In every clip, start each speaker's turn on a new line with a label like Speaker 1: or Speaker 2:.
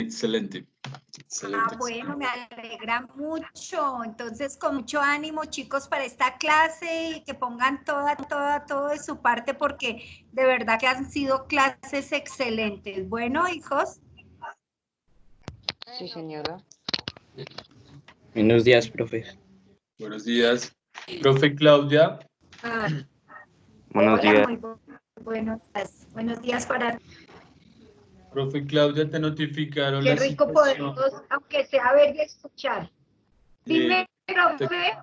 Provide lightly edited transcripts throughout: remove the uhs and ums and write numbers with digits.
Speaker 1: excelente. Excelente.
Speaker 2: Bueno, me alegra mucho. Entonces, con mucho ánimo, chicos, para esta clase y que pongan todo de su parte porque de verdad que han sido clases excelentes. Bueno, hijos.
Speaker 3: Sí, señora.
Speaker 4: Buenos días, profe.
Speaker 1: Buenos días. Profe Claudia.
Speaker 4: Buenos
Speaker 2: Hola,
Speaker 4: días.
Speaker 2: muy buenos días. Buenos días para
Speaker 1: Profe Claudia, te notificaron
Speaker 2: qué
Speaker 1: la
Speaker 2: rico
Speaker 1: situación.
Speaker 2: poderlos, aunque sea ver y escuchar. Dime, profe.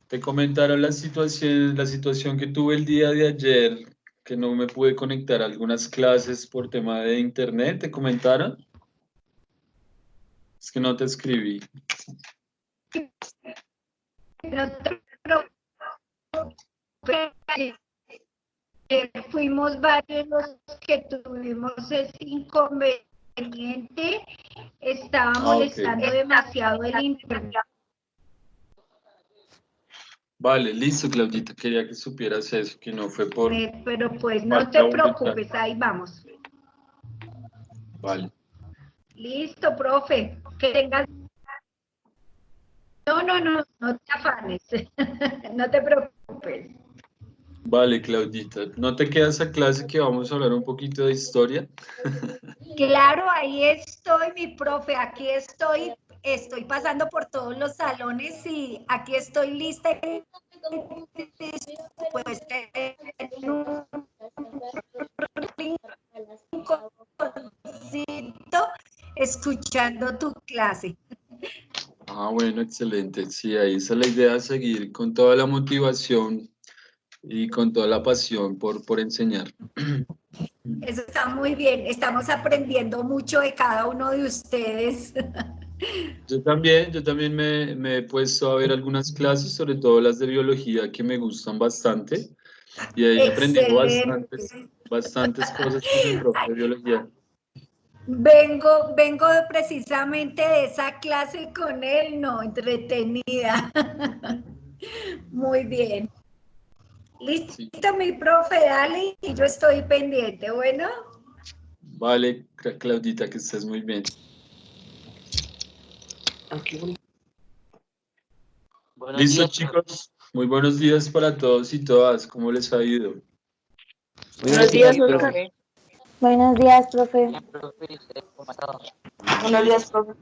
Speaker 1: Te comentaron la situación que tuve el día de ayer, que no me pude conectar a algunas clases por tema de internet. ¿Te comentaron? Es que no te escribí.
Speaker 2: No te preocupes, fuimos varios los que tuvimos ese inconveniente. Estaba molestando demasiado el internet.
Speaker 1: Vale, listo, Claudita. Quería que supieras eso, que no fue por...
Speaker 2: Pero pues no
Speaker 1: falta
Speaker 2: te
Speaker 1: de voluntad.
Speaker 2: preocupes, ahí vamos.
Speaker 1: Vale.
Speaker 2: Listo, profe. Que tengas... No te afanes. No te preocupes.
Speaker 1: Vale, Claudita. ¿No te quedas a clase que vamos a hablar un poquito de historia?
Speaker 2: Claro, ahí estoy, mi profe. Aquí estoy pasando por todos los salones y aquí estoy lista y dispuesta en un rinconcito escuchando tu clase.
Speaker 1: Ah, bueno, excelente. Sí, ahí esa es la idea, seguir con toda la motivación y con toda la pasión por enseñar.
Speaker 2: Eso está muy bien. Estamos aprendiendo mucho de cada uno de ustedes.
Speaker 1: Yo también me he puesto a ver algunas clases, sobre todo las de biología, que me gustan bastante. Y ahí aprendí
Speaker 2: Excelente.
Speaker 1: bastantes cosas con el profe de biología.
Speaker 2: Vengo precisamente de esa clase con él, no, entretenida. Muy bien. Listo,
Speaker 1: Sí.
Speaker 2: mi profe, dale, y yo estoy pendiente, ¿bueno?
Speaker 1: Vale, Claudita, que estés muy bien. Listo, chicos. Muy buenos días para todos y todas. ¿Cómo les ha ido?
Speaker 3: Buenos días, profe.
Speaker 5: Buenos días, profe.
Speaker 3: Buenos días, profe.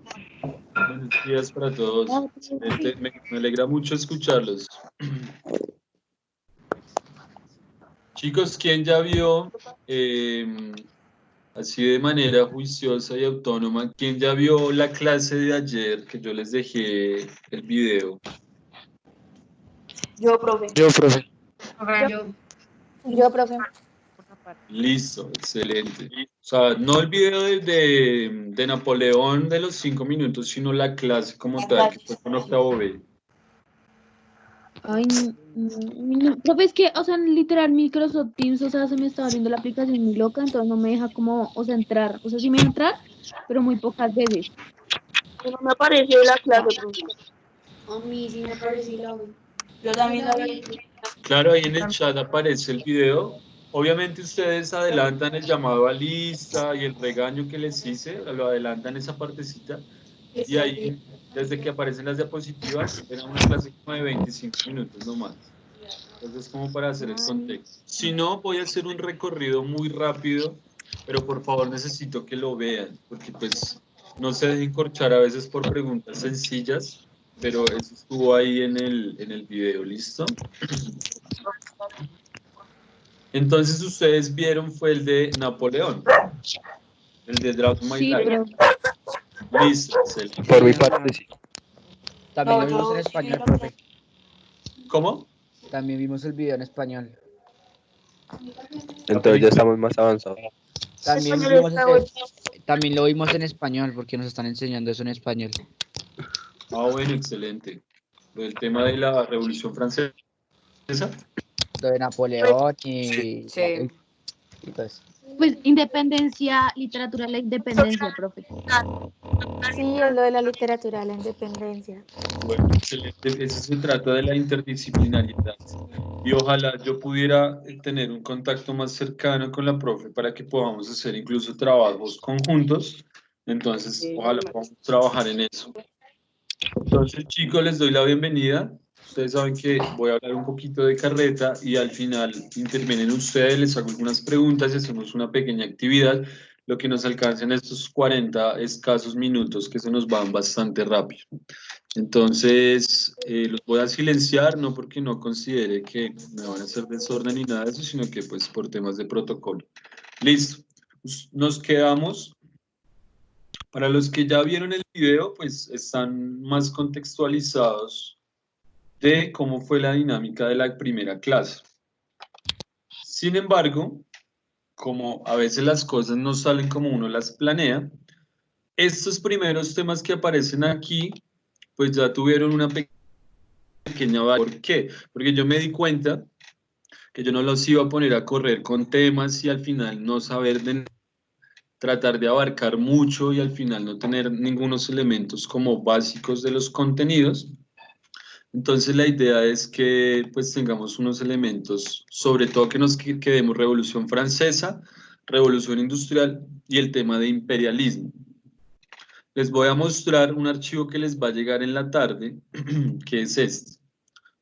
Speaker 1: Buenos días para todos. Excelente. Me alegra mucho escucharlos. Chicos, ¿quién ya vio, así de manera juiciosa y autónoma, quién ya vio la clase de ayer que yo les dejé el video?
Speaker 3: Yo, profe.
Speaker 5: Yo, profe.
Speaker 1: Listo, excelente. O sea, no el video de Napoleón de los 5 minutos, sino la clase como tal, que fue con octavo B.
Speaker 6: Ay, no, profe, es que, o sea, literal, Microsoft Teams, o sea, se me está abriendo la aplicación muy loca, entonces no me deja como, o sea, entrar. O sea, sí me deja entrar, pero muy pocas veces.
Speaker 3: No me apareció la clase, profe.
Speaker 5: A mí sí me pareció la vi.
Speaker 3: Yo también la vi.
Speaker 1: Claro, ahí en el chat aparece el video. Obviamente ustedes adelantan el llamado a lista y el regaño que les hice, lo adelantan esa partecita. Y ahí, desde que aparecen las diapositivas, era una clase como de 25 minutos nomás. Entonces, como para hacer el contexto. Si no, voy a hacer un recorrido muy rápido, pero por favor necesito que lo vean, porque pues no se dejen corchar a veces por preguntas sencillas, pero eso estuvo ahí en el video, ¿listo? Entonces ustedes vieron fue el de Napoleón, el de Draft My
Speaker 6: Sí,
Speaker 1: Life.
Speaker 6: pero
Speaker 1: Listo, excelente.
Speaker 4: Por mi parte, sí.
Speaker 7: También
Speaker 3: No,
Speaker 7: lo vimos
Speaker 3: yo
Speaker 7: en español,
Speaker 3: sí,
Speaker 7: profe.
Speaker 1: ¿Cómo?
Speaker 7: También vimos el video en español.
Speaker 4: Entonces ya estamos más avanzados.
Speaker 7: También
Speaker 3: español
Speaker 7: vimos
Speaker 3: está bueno.
Speaker 7: también lo vimos en español porque nos están enseñando eso en español.
Speaker 1: Ah, bueno, excelente. El tema de la Revolución Francesa.
Speaker 7: Lo de Napoleón y
Speaker 3: Sí.
Speaker 7: pues,
Speaker 6: pues independencia, literatura de la independencia, profe.
Speaker 5: Sí, es lo de la literatura, la independencia.
Speaker 1: Bueno, excelente. Eso se trata de la interdisciplinariedad. Y ojalá yo pudiera tener un contacto más cercano con la profe para que podamos hacer incluso trabajos conjuntos Entonces, ojalá podamos trabajar en eso. Entonces, chicos, les doy la bienvenida. Ustedes saben que voy a hablar un poquito de carreta y al final intervienen ustedes, les hago algunas preguntas y hacemos una pequeña actividad, lo que nos alcance en estos 40 escasos minutos que se nos van bastante rápido. Entonces, los voy a silenciar, no porque no considere que me van a hacer desorden ni nada de eso, sino que pues por temas de protocolo. Listo. Nos quedamos. Para los que ya vieron el video, pues están más contextualizados de cómo fue la dinámica de la primera clase. Sin embargo, como a veces las cosas no salen como uno las planea, estos primeros temas que aparecen aquí, pues ya tuvieron una pequeña variación. ¿Por qué? Porque yo me di cuenta que yo no los iba a poner a correr con temas y al final no saber de tratar de abarcar mucho y al final no tener ningunos elementos como básicos de los contenidos. Entonces la idea es que pues tengamos unos elementos, sobre todo que nos quedemos Revolución Francesa, Revolución Industrial y el tema de imperialismo. Les voy a mostrar un archivo que les va a llegar en la tarde, que es este.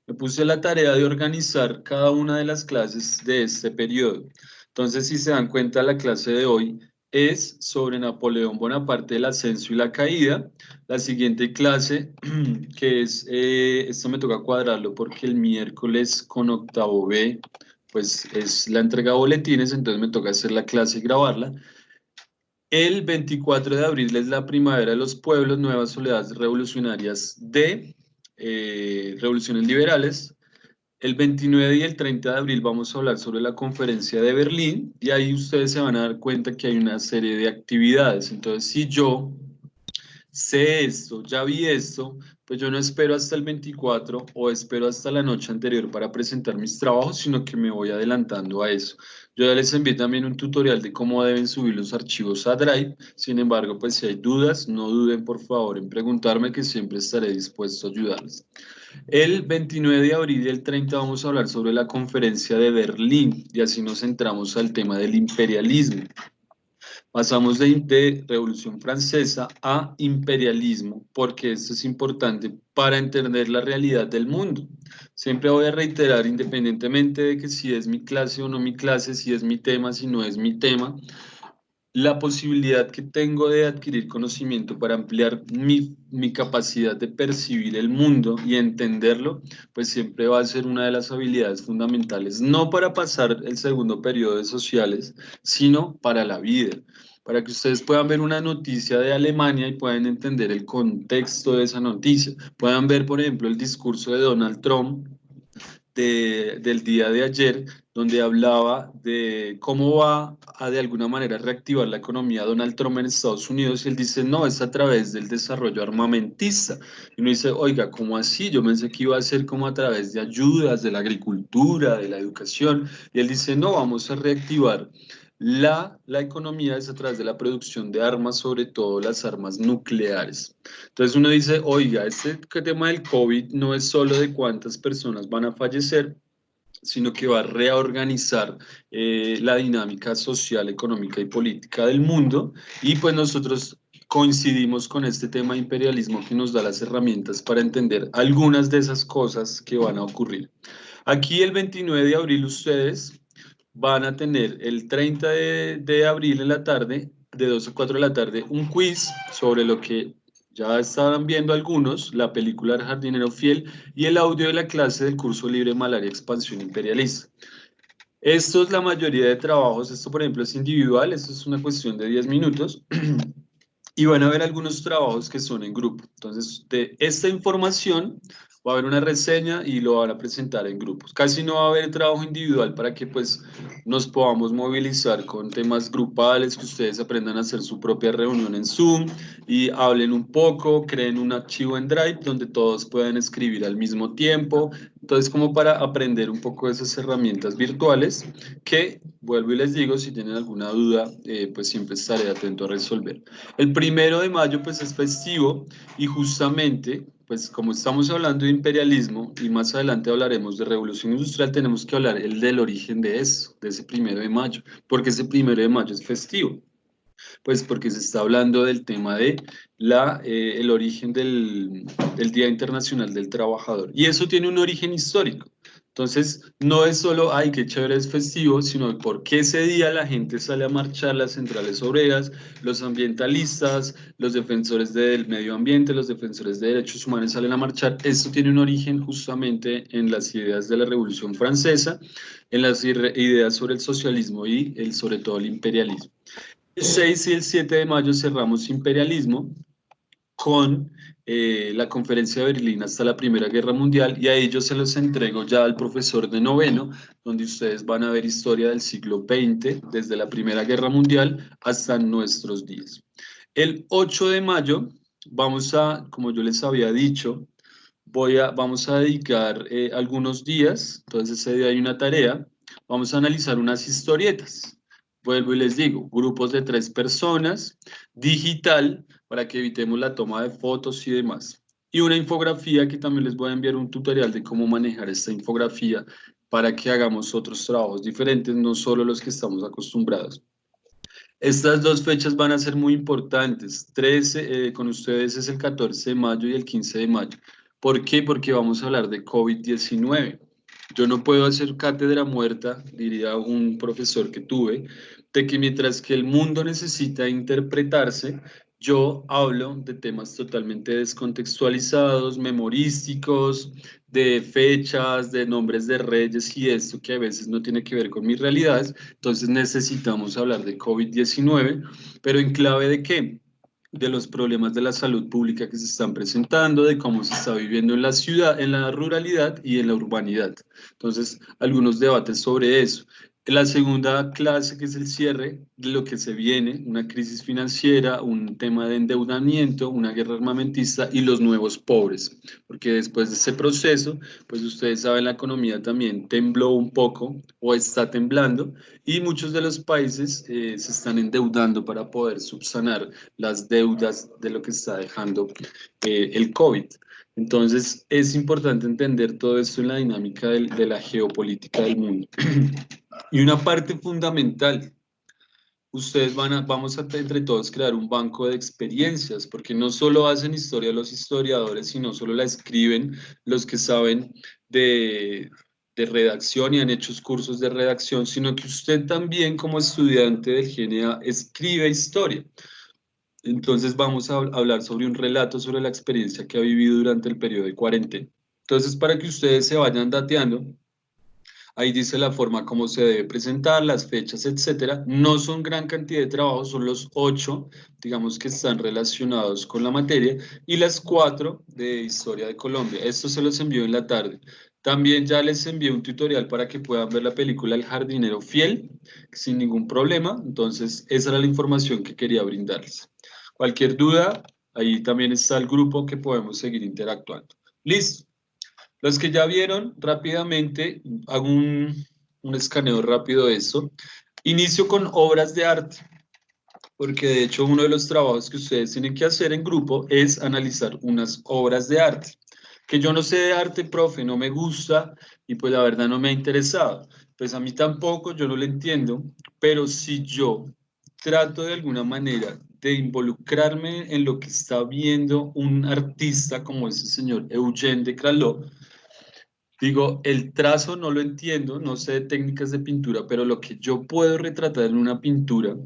Speaker 1: Me puse la tarea de organizar cada una de las clases de este periodo. Entonces, si se dan cuenta, la clase de hoy es sobre Napoleón Bonaparte, el ascenso y la caída. La siguiente clase, que es, esto me toca cuadrarlo porque el miércoles con octavo B, pues es la entrega de boletines, entonces me toca hacer la clase y grabarla. El 24 de abril es la primavera de los pueblos, nuevas oleadas revolucionarias de revoluciones liberales. El 29 y el 30 de abril vamos a hablar sobre la conferencia de Berlín y ahí ustedes se van a dar cuenta que hay una serie de actividades. Entonces, si yo sé esto, ya vi esto, pues yo no espero hasta el 24 o espero hasta la noche anterior para presentar mis trabajos, sino que me voy adelantando a eso. Yo ya les envié también un tutorial de cómo deben subir los archivos a Drive. Sin embargo, pues si hay dudas, no duden por favor en preguntarme, que siempre estaré dispuesto a ayudarles. El 29 de abril y el 30 vamos a hablar sobre la conferencia de Berlín y así nos centramos al tema del imperialismo. Pasamos de Revolución Francesa a imperialismo, porque esto es importante para entender la realidad del mundo. Siempre voy a reiterar, independientemente de que si es mi clase o no mi clase, si es mi tema, si no es mi tema, la posibilidad que tengo de adquirir conocimiento para ampliar mi capacidad de percibir el mundo y entenderlo, pues siempre va a ser una de las habilidades fundamentales, no para pasar el segundo periodo de sociales, sino para la vida, para que ustedes puedan ver una noticia de Alemania y puedan entender el contexto de esa noticia. Puedan ver, por ejemplo, el discurso de Donald Trump del día de ayer, donde hablaba de cómo va a de alguna manera reactivar la economía Donald Trump en Estados Unidos, y él dice, no, es a través del desarrollo armamentista. Y uno dice, oiga, ¿cómo así? Yo pensé que iba a ser como a través de ayudas, de la agricultura, de la educación, y él dice, no, vamos a reactivar la economía es a través de la producción de armas, sobre todo las armas nucleares. Entonces uno dice, oiga, este tema del COVID no es solo de cuántas personas van a fallecer, sino que va a reorganizar la dinámica social, económica y política del mundo, y pues nosotros coincidimos con este tema de imperialismo que nos da las herramientas para entender algunas de esas cosas que van a ocurrir. Aquí el 29 de abril ustedes van a tener el 30 de abril en la tarde, de 2 a 4 de la tarde, un quiz sobre lo que ya estaban viendo algunos, la película El jardinero fiel y el audio de la clase del curso libre Malaria Expansión Imperialista. Esto es la mayoría de trabajos, esto por ejemplo es individual, esto es una cuestión de 10 minutos, y van a ver algunos trabajos que son en grupo. Entonces, de esta información va a haber una reseña y lo van a presentar en grupos. Casi no va a haber trabajo individual para que pues nos podamos movilizar con temas grupales, que ustedes aprendan a hacer su propia reunión en Zoom y hablen un poco, creen un archivo en Drive donde todos puedan escribir al mismo tiempo. Entonces, como para aprender un poco de esas herramientas virtuales que, vuelvo y les digo, si tienen alguna duda, pues siempre estaré atento a resolver. El 1 de mayo pues es festivo y justamente pues como estamos hablando de imperialismo y más adelante hablaremos de revolución industrial, tenemos que hablar del origen de eso, de ese 1 de mayo, porque ese 1 de mayo es festivo. Pues porque se está hablando del tema de el origen del Día Internacional del Trabajador. Y eso tiene un origen histórico. Entonces, no es solo, ay, qué chévere es festivo, sino por qué ese día la gente sale a marchar, las centrales obreras, los ambientalistas, los defensores del medio ambiente, los defensores de derechos humanos salen a marchar. Esto tiene un origen justamente en las ideas de la Revolución Francesa, en las ideas sobre el socialismo y sobre todo el imperialismo. El 6 y el 7 de mayo cerramos imperialismo con la conferencia de Berlín hasta la Primera Guerra Mundial, y a ellos se los entrego ya al profesor de noveno, donde ustedes van a ver historia del siglo XX, desde la Primera Guerra Mundial hasta nuestros días. El 8 de mayo vamos a, como yo les había dicho, vamos a dedicar algunos días, entonces ese día hay una tarea, vamos a analizar unas historietas. Vuelvo y les digo, grupos de 3 personas, digital, para que evitemos la toma de fotos y demás. Y una infografía que también les voy a enviar un tutorial de cómo manejar esta infografía para que hagamos otros trabajos diferentes, no solo los que estamos acostumbrados. Estas 2 fechas van a ser muy importantes. 13, con ustedes es el 14 de mayo y el 15 de mayo. ¿Por qué? Porque vamos a hablar de COVID-19. Yo no puedo hacer cátedra muerta, diría un profesor que tuve, de que mientras que el mundo necesita interpretarse, yo hablo de temas totalmente descontextualizados, memorísticos, de fechas, de nombres de reyes y esto que a veces no tiene que ver con mis realidades. Entonces necesitamos hablar de COVID-19, pero en clave de ¿qué? De los problemas de la salud pública que se están presentando, de cómo se está viviendo en la ciudad, en la ruralidad y en la urbanidad. Entonces, algunos debates sobre eso. La segunda clase, que es el cierre de lo que se viene, una crisis financiera, un tema de endeudamiento, una guerra armamentista y los nuevos pobres, porque después de ese proceso, pues ustedes saben, la economía también tembló un poco o está temblando, y muchos de los países se están endeudando para poder subsanar las deudas de lo que está dejando el COVID. Entonces, es importante entender todo esto en la dinámica de la geopolítica del mundo. Y una parte fundamental, vamos a entre todos crear un banco de experiencias, porque no solo hacen historia los historiadores, sino solo la escriben los que saben de redacción y han hecho cursos de redacción, sino que usted también como estudiante del GNA escribe historia. Entonces vamos a hablar sobre un relato sobre la experiencia que ha vivido durante el periodo de cuarentena. Entonces, para que ustedes se vayan dateando, ahí dice la forma como se debe presentar, las fechas, etcétera. No son gran cantidad de trabajos, son los 8, digamos, que están relacionados con la materia, y las 4 de Historia de Colombia. Esto se los envío en la tarde. También ya les envié un tutorial para que puedan ver la película El Jardinero Fiel, sin ningún problema. Entonces, esa era la información que quería brindarles. Cualquier duda, ahí también está el grupo que podemos seguir interactuando. Listo. Los que ya vieron, rápidamente, hago un escaneo rápido de eso. Inicio con obras de arte, porque de hecho uno de los trabajos que ustedes tienen que hacer en grupo es analizar unas obras de arte. Que yo no sé de arte, profe, no me gusta y pues la verdad no me ha interesado. Pues a mí tampoco, yo no lo entiendo, pero si yo trato de alguna manera de involucrarme en lo que está viendo un artista como ese señor Eugène de Kralov, digo, el trazo no lo entiendo, no sé de técnicas de pintura, pero lo que yo puedo retratar en una pintura,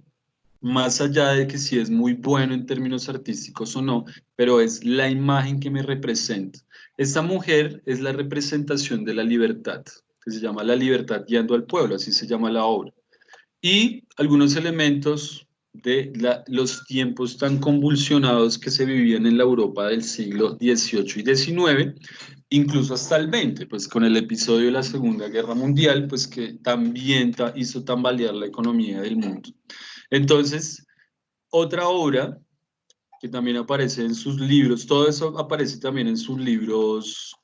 Speaker 1: más allá de que si es muy bueno en términos artísticos o no, pero es la imagen que me representa. Esta mujer es la representación de la libertad, que se llama La libertad guiando al pueblo, así se llama la obra. Y algunos elementos de los tiempos tan convulsionados que se vivían en la Europa del siglo XVIII y XIX, incluso hasta el XX, pues con el episodio de la Segunda Guerra Mundial, pues que también hizo tambalear la economía del mundo. Entonces, otra obra que también aparece en sus libros, todo eso aparece también en sus libros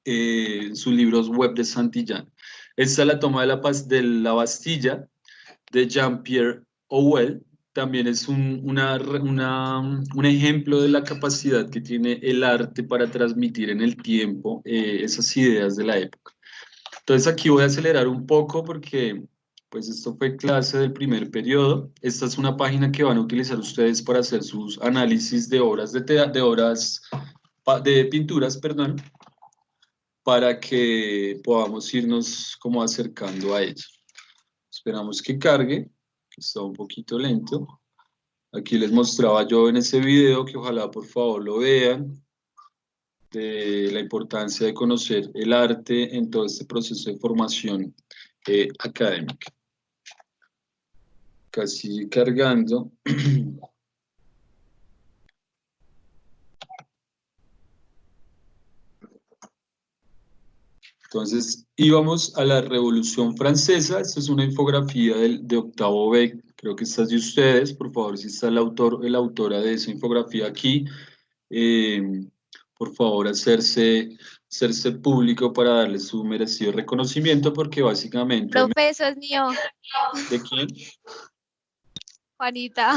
Speaker 1: web de Santillán. Esta es la toma de la Bastilla, de Jean-Pierre Houellebecq. También es un ejemplo de la capacidad que tiene el arte para transmitir en el tiempo esas ideas de la época. Entonces aquí voy a acelerar un poco porque Pues esto fue clase del primer periodo. Esta es una página que van a utilizar ustedes para hacer sus análisis de obras de pinturas, perdón, para que podamos irnos como acercando a ello. Esperamos que cargue, que está un poquito lento. Aquí les mostraba yo en ese video, que ojalá por favor lo vean, de la importancia de conocer el arte en todo este proceso de formación académica. Casi cargando. Entonces, íbamos a la Revolución Francesa. Esta es una infografía de Octavo B, creo que esta es de ustedes. Por favor, si está la autora de esa infografía aquí, por favor, hacerse público para darle su merecido reconocimiento, porque básicamente...
Speaker 5: Profe, eso es mío.
Speaker 1: ¿De quién?
Speaker 5: Juanita.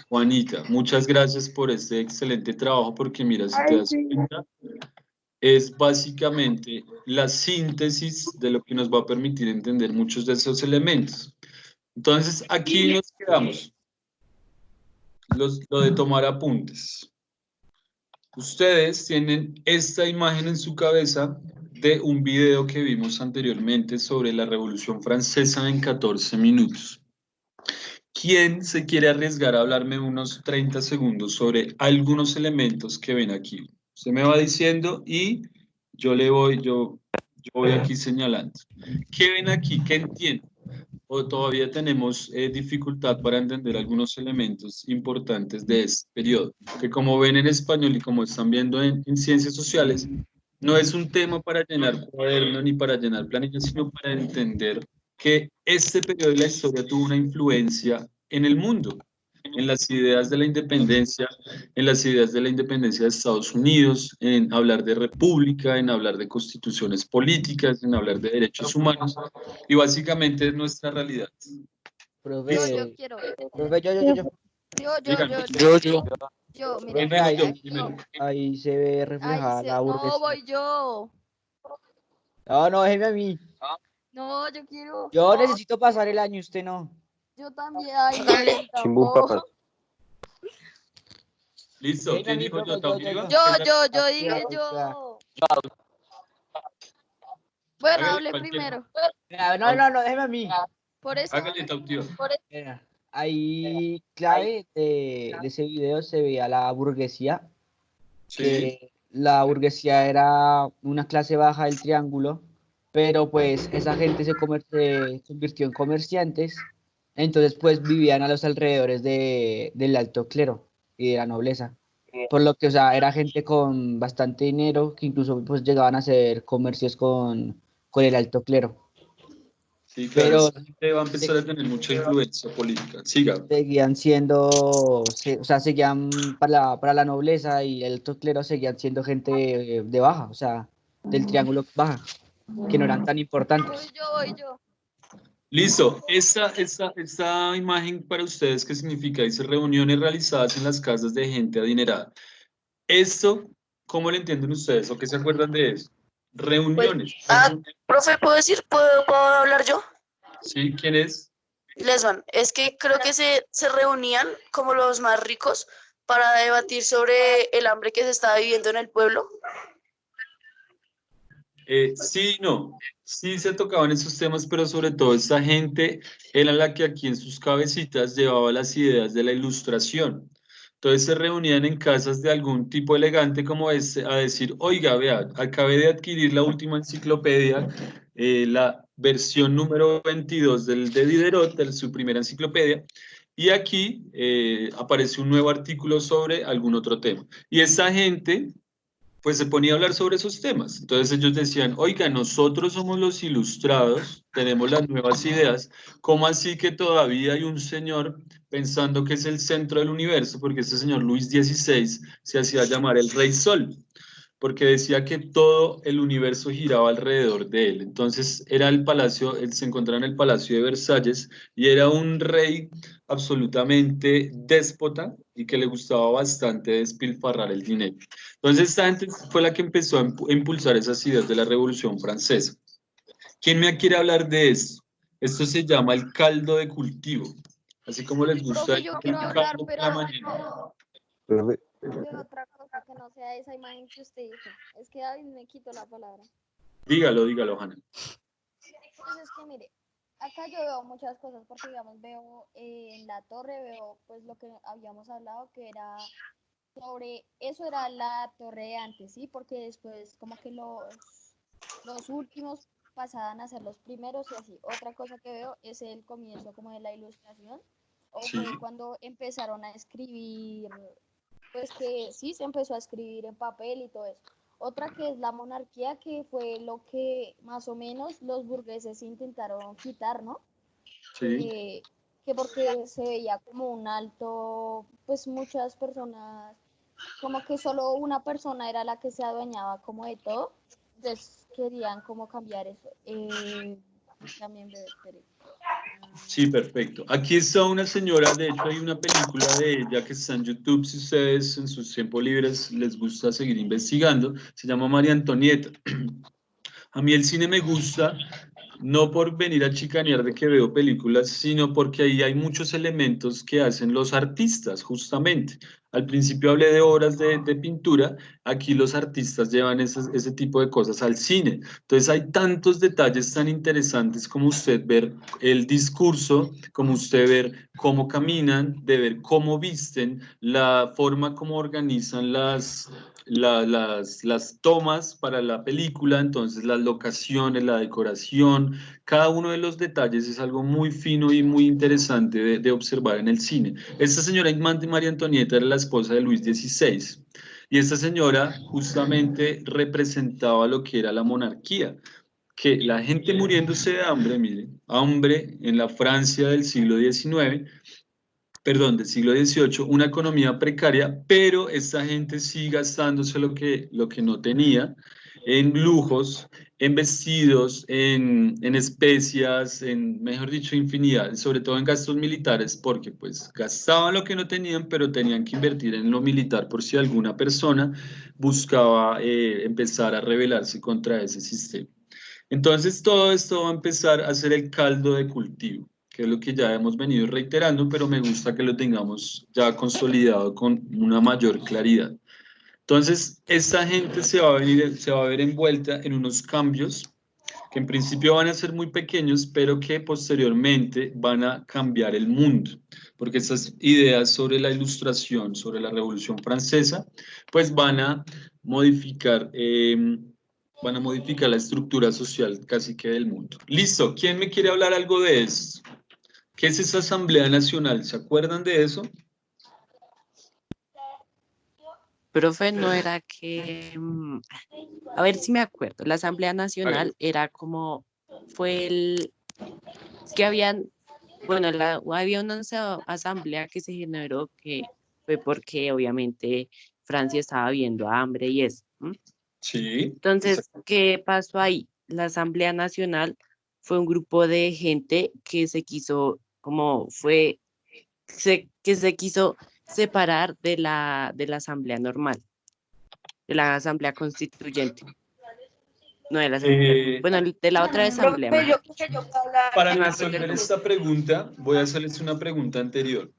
Speaker 1: Juanita, muchas gracias por este excelente trabajo, porque mira, si te das cuenta, es básicamente la síntesis de lo que nos va a permitir entender muchos de esos elementos. Entonces, aquí nos quedamos. Lo de tomar apuntes. Ustedes tienen esta imagen en su cabeza de un video que vimos anteriormente sobre la Revolución Francesa en 14 minutos. ¿Quién se quiere arriesgar a hablarme unos 30 segundos sobre algunos elementos que ven aquí? Usted me va diciendo y yo voy aquí señalando. ¿Qué ven aquí? ¿Qué entienden? ¿O todavía tenemos dificultad para entender algunos elementos importantes de este periodo? Que como ven en español y como están viendo en ciencias sociales, no es un tema para llenar cuaderno ni para llenar planillas, sino para entender que este periodo de la historia tuvo una influencia en el mundo, en las ideas de la independencia, de Estados Unidos, en hablar de república, en hablar de constituciones políticas, en hablar de derechos humanos, y básicamente es nuestra realidad.
Speaker 7: Profe,
Speaker 5: Yo quiero.
Speaker 7: profe,
Speaker 5: Yo,
Speaker 1: ¿Quién
Speaker 5: mira.
Speaker 1: dijo yo primero?
Speaker 7: ahí se ve reflejada la burguesía.
Speaker 5: No, voy yo.
Speaker 7: No, déjeme a mí.
Speaker 5: No, yo quiero.
Speaker 7: Yo necesito pasar el año, usted no.
Speaker 5: Yo también. Ay, no,
Speaker 4: Chimbum, papá.
Speaker 1: Listo, ¿quién dijo yo? ¿Tautio?
Speaker 5: Yo dije yo. Bueno,
Speaker 1: Hágale,
Speaker 5: hablé
Speaker 1: cualquiera.
Speaker 5: primero.
Speaker 7: No, déjeme a mí.
Speaker 5: Por eso.
Speaker 1: Hágale, Tautio.
Speaker 7: Mira, ahí clave de ese video se veía la burguesía.
Speaker 1: Sí.
Speaker 7: Que la burguesía era una clase baja del triángulo, pero pues esa gente se convirtió en comerciantes, entonces pues vivían a los alrededores del alto clero y de la nobleza, por lo que, o sea, era gente con bastante dinero que incluso pues llegaban a hacer comercios con el alto clero.
Speaker 1: Sí, claro,
Speaker 7: Pero
Speaker 1: esa gente va a empezar a tener mucha influencia política. Siga.
Speaker 7: seguían seguían para la nobleza y el alto clero seguían siendo gente de baja, o sea, del triángulo baja, que no eran tan importantes.
Speaker 5: Voy yo.
Speaker 1: Listo. Esta imagen para ustedes, ¿qué significa? Dice reuniones realizadas en las casas de gente adinerada. Esto, ¿cómo lo entienden ustedes? ¿O qué se acuerdan de eso? Reuniones.
Speaker 3: Profe, ¿puedo hablar yo?
Speaker 1: ¿Sí? ¿Quién es?
Speaker 3: Lesman, es que creo que se reunían como los más ricos para debatir sobre el hambre que se estaba viviendo en el pueblo.
Speaker 1: Sí, no. Sí se tocaban esos temas, pero sobre todo esta gente era la que aquí en sus cabecitas llevaba las ideas de la ilustración. Entonces se reunían en casas de algún tipo elegante como este a decir, oiga, vea, acabé de adquirir la última enciclopedia, la versión número 22 de Diderot, de su primera enciclopedia, y aquí aparece un nuevo artículo sobre algún otro tema. Y esa gente pues se ponía a hablar sobre esos temas. Entonces ellos decían, oiga, nosotros somos los ilustrados, tenemos las nuevas ideas, ¿cómo así que todavía hay un señor pensando que es el centro del universo? Porque este señor Luis XVI se hacía llamar el Rey Sol, porque decía que todo el universo giraba alrededor de él. Entonces era el palacio, él se encontraba en el Palacio de Versalles y era un rey absolutamente déspota y que le gustaba bastante despilfarrar el dinero. Entonces esta gente fue la que empezó a impulsar esas ideas de la Revolución Francesa. ¿Quién me quiere hablar de esto? Esto se llama el caldo de cultivo. Así como les gusta
Speaker 8: Profe,
Speaker 1: el
Speaker 8: yo quiero hablar,
Speaker 1: caldo por
Speaker 8: pero
Speaker 1: la mañana.
Speaker 4: Profe,
Speaker 8: de otra cosa que no sea esa imagen que usted dijo. Es que David me quitó la palabra.
Speaker 1: Dígalo, Hanna.
Speaker 8: Pues es que mire, acá yo veo muchas cosas porque digamos veo en la torre, veo pues lo que habíamos hablado que era sobre, eso era la torre de antes, ¿sí? Porque después como que los últimos pasaban a ser los primeros y así. Otra cosa que veo es el comienzo como de la ilustración, o
Speaker 1: Sí.
Speaker 8: fue cuando empezaron a escribir, pues que sí, se empezó a escribir en papel y todo eso. Otra que es la monarquía, que fue lo que más o menos los burgueses intentaron quitar, ¿no?
Speaker 1: Sí.
Speaker 8: Que porque se veía como un alto, pues muchas personas, como que solo una persona era la que se adueñaba como de todo, entonces querían como cambiar eso. También veo, espere.
Speaker 1: Sí, perfecto. Aquí está una señora, de hecho hay una película de ella que está en YouTube, si ustedes en sus tiempos libres les gusta seguir investigando, se llama María Antonieta. A mí el cine me gusta, no por venir a chicanear de que veo películas, sino porque ahí hay muchos elementos que hacen los artistas, justamente. Al principio hablé de obras de pintura, aquí los artistas llevan ese tipo de cosas al cine. Entonces hay tantos detalles tan interesantes como usted ver el discurso, como usted ver cómo caminan, de ver cómo visten, la forma como organizan las tomas para la película, entonces las locaciones, la decoración, cada uno de los detalles es algo muy fino y muy interesante de observar en el cine. Esta señora María Antonieta era la esposa de Luis XVI y esta señora justamente representaba lo que era la monarquía, que la gente muriéndose de hambre, miren, hambre en la Francia del siglo XIX, perdón, del siglo XVIII, una economía precaria, pero esta gente sí gastándose lo que no tenía en lujos, en vestidos, en especias, en, mejor dicho, infinidad, sobre todo en gastos militares, porque pues gastaban lo que no tenían, pero tenían que invertir en lo militar por si alguna persona buscaba empezar a rebelarse contra ese sistema. Entonces todo esto va a empezar a ser el caldo de cultivo, que es lo que ya hemos venido reiterando, pero me gusta que lo tengamos ya consolidado con una mayor claridad. Entonces, esta gente se va a ver envuelta en unos cambios que en principio van a ser muy pequeños, pero que posteriormente van a cambiar el mundo, porque estas ideas sobre la ilustración, sobre la Revolución Francesa, pues van a modificar la estructura social casi que del mundo. Listo, ¿quién me quiere hablar algo de esto? ¿Qué es esa Asamblea Nacional? ¿Se acuerdan de eso?
Speaker 9: Profe, no era que, a ver si me acuerdo, la Asamblea Nacional era como, es que habían, bueno, había una asamblea que se generó que fue porque obviamente Francia estaba viendo hambre y eso.
Speaker 1: Sí.
Speaker 9: Entonces, ¿qué pasó ahí? La Asamblea Nacional fue un grupo de gente que se quiso, que se quiso separar de la Asamblea normal, de la Asamblea Constituyente. No de la Asamblea, bueno, de la otra Asamblea.
Speaker 1: Para resolver esta pregunta, voy a hacerles una pregunta anterior.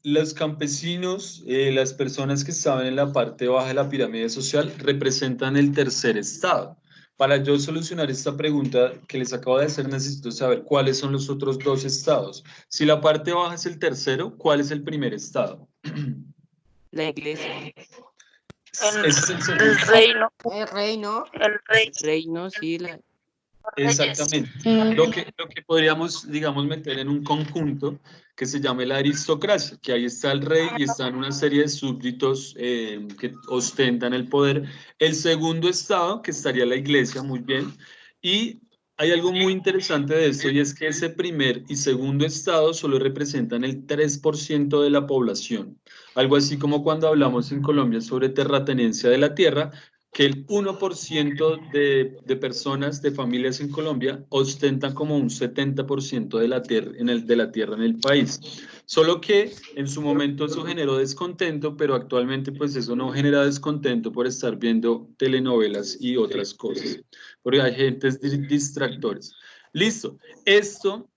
Speaker 1: Los campesinos, las personas que estaban en la parte baja de la pirámide social, representan el tercer estado. Para yo solucionar esta pregunta que les acabo de hacer, necesito saber cuáles son los otros dos estados. Si la parte baja es el tercero, ¿cuál es el primer estado?
Speaker 9: La iglesia.
Speaker 3: El reino.
Speaker 8: El reino.
Speaker 3: El rey.
Speaker 9: El reino, sí.
Speaker 1: Exactamente. Lo que podríamos, digamos, meter en un conjunto que se llame la aristocracia, que ahí está el rey y están una serie de súbditos que ostentan el poder. El segundo estado, que estaría la iglesia, muy bien. Y hay algo muy interesante de esto y es que ese primer y segundo estado solo representan el 3% de la población. Algo así como cuando hablamos en Colombia sobre terratenencia de la tierra, que el 1% de personas, de familias en Colombia, ostentan como un 70% de la tierra en el país. Solo que en su momento eso generó descontento, pero actualmente pues eso no genera descontento por estar viendo telenovelas y otras cosas, porque hay agentes distractores. Listo. Esto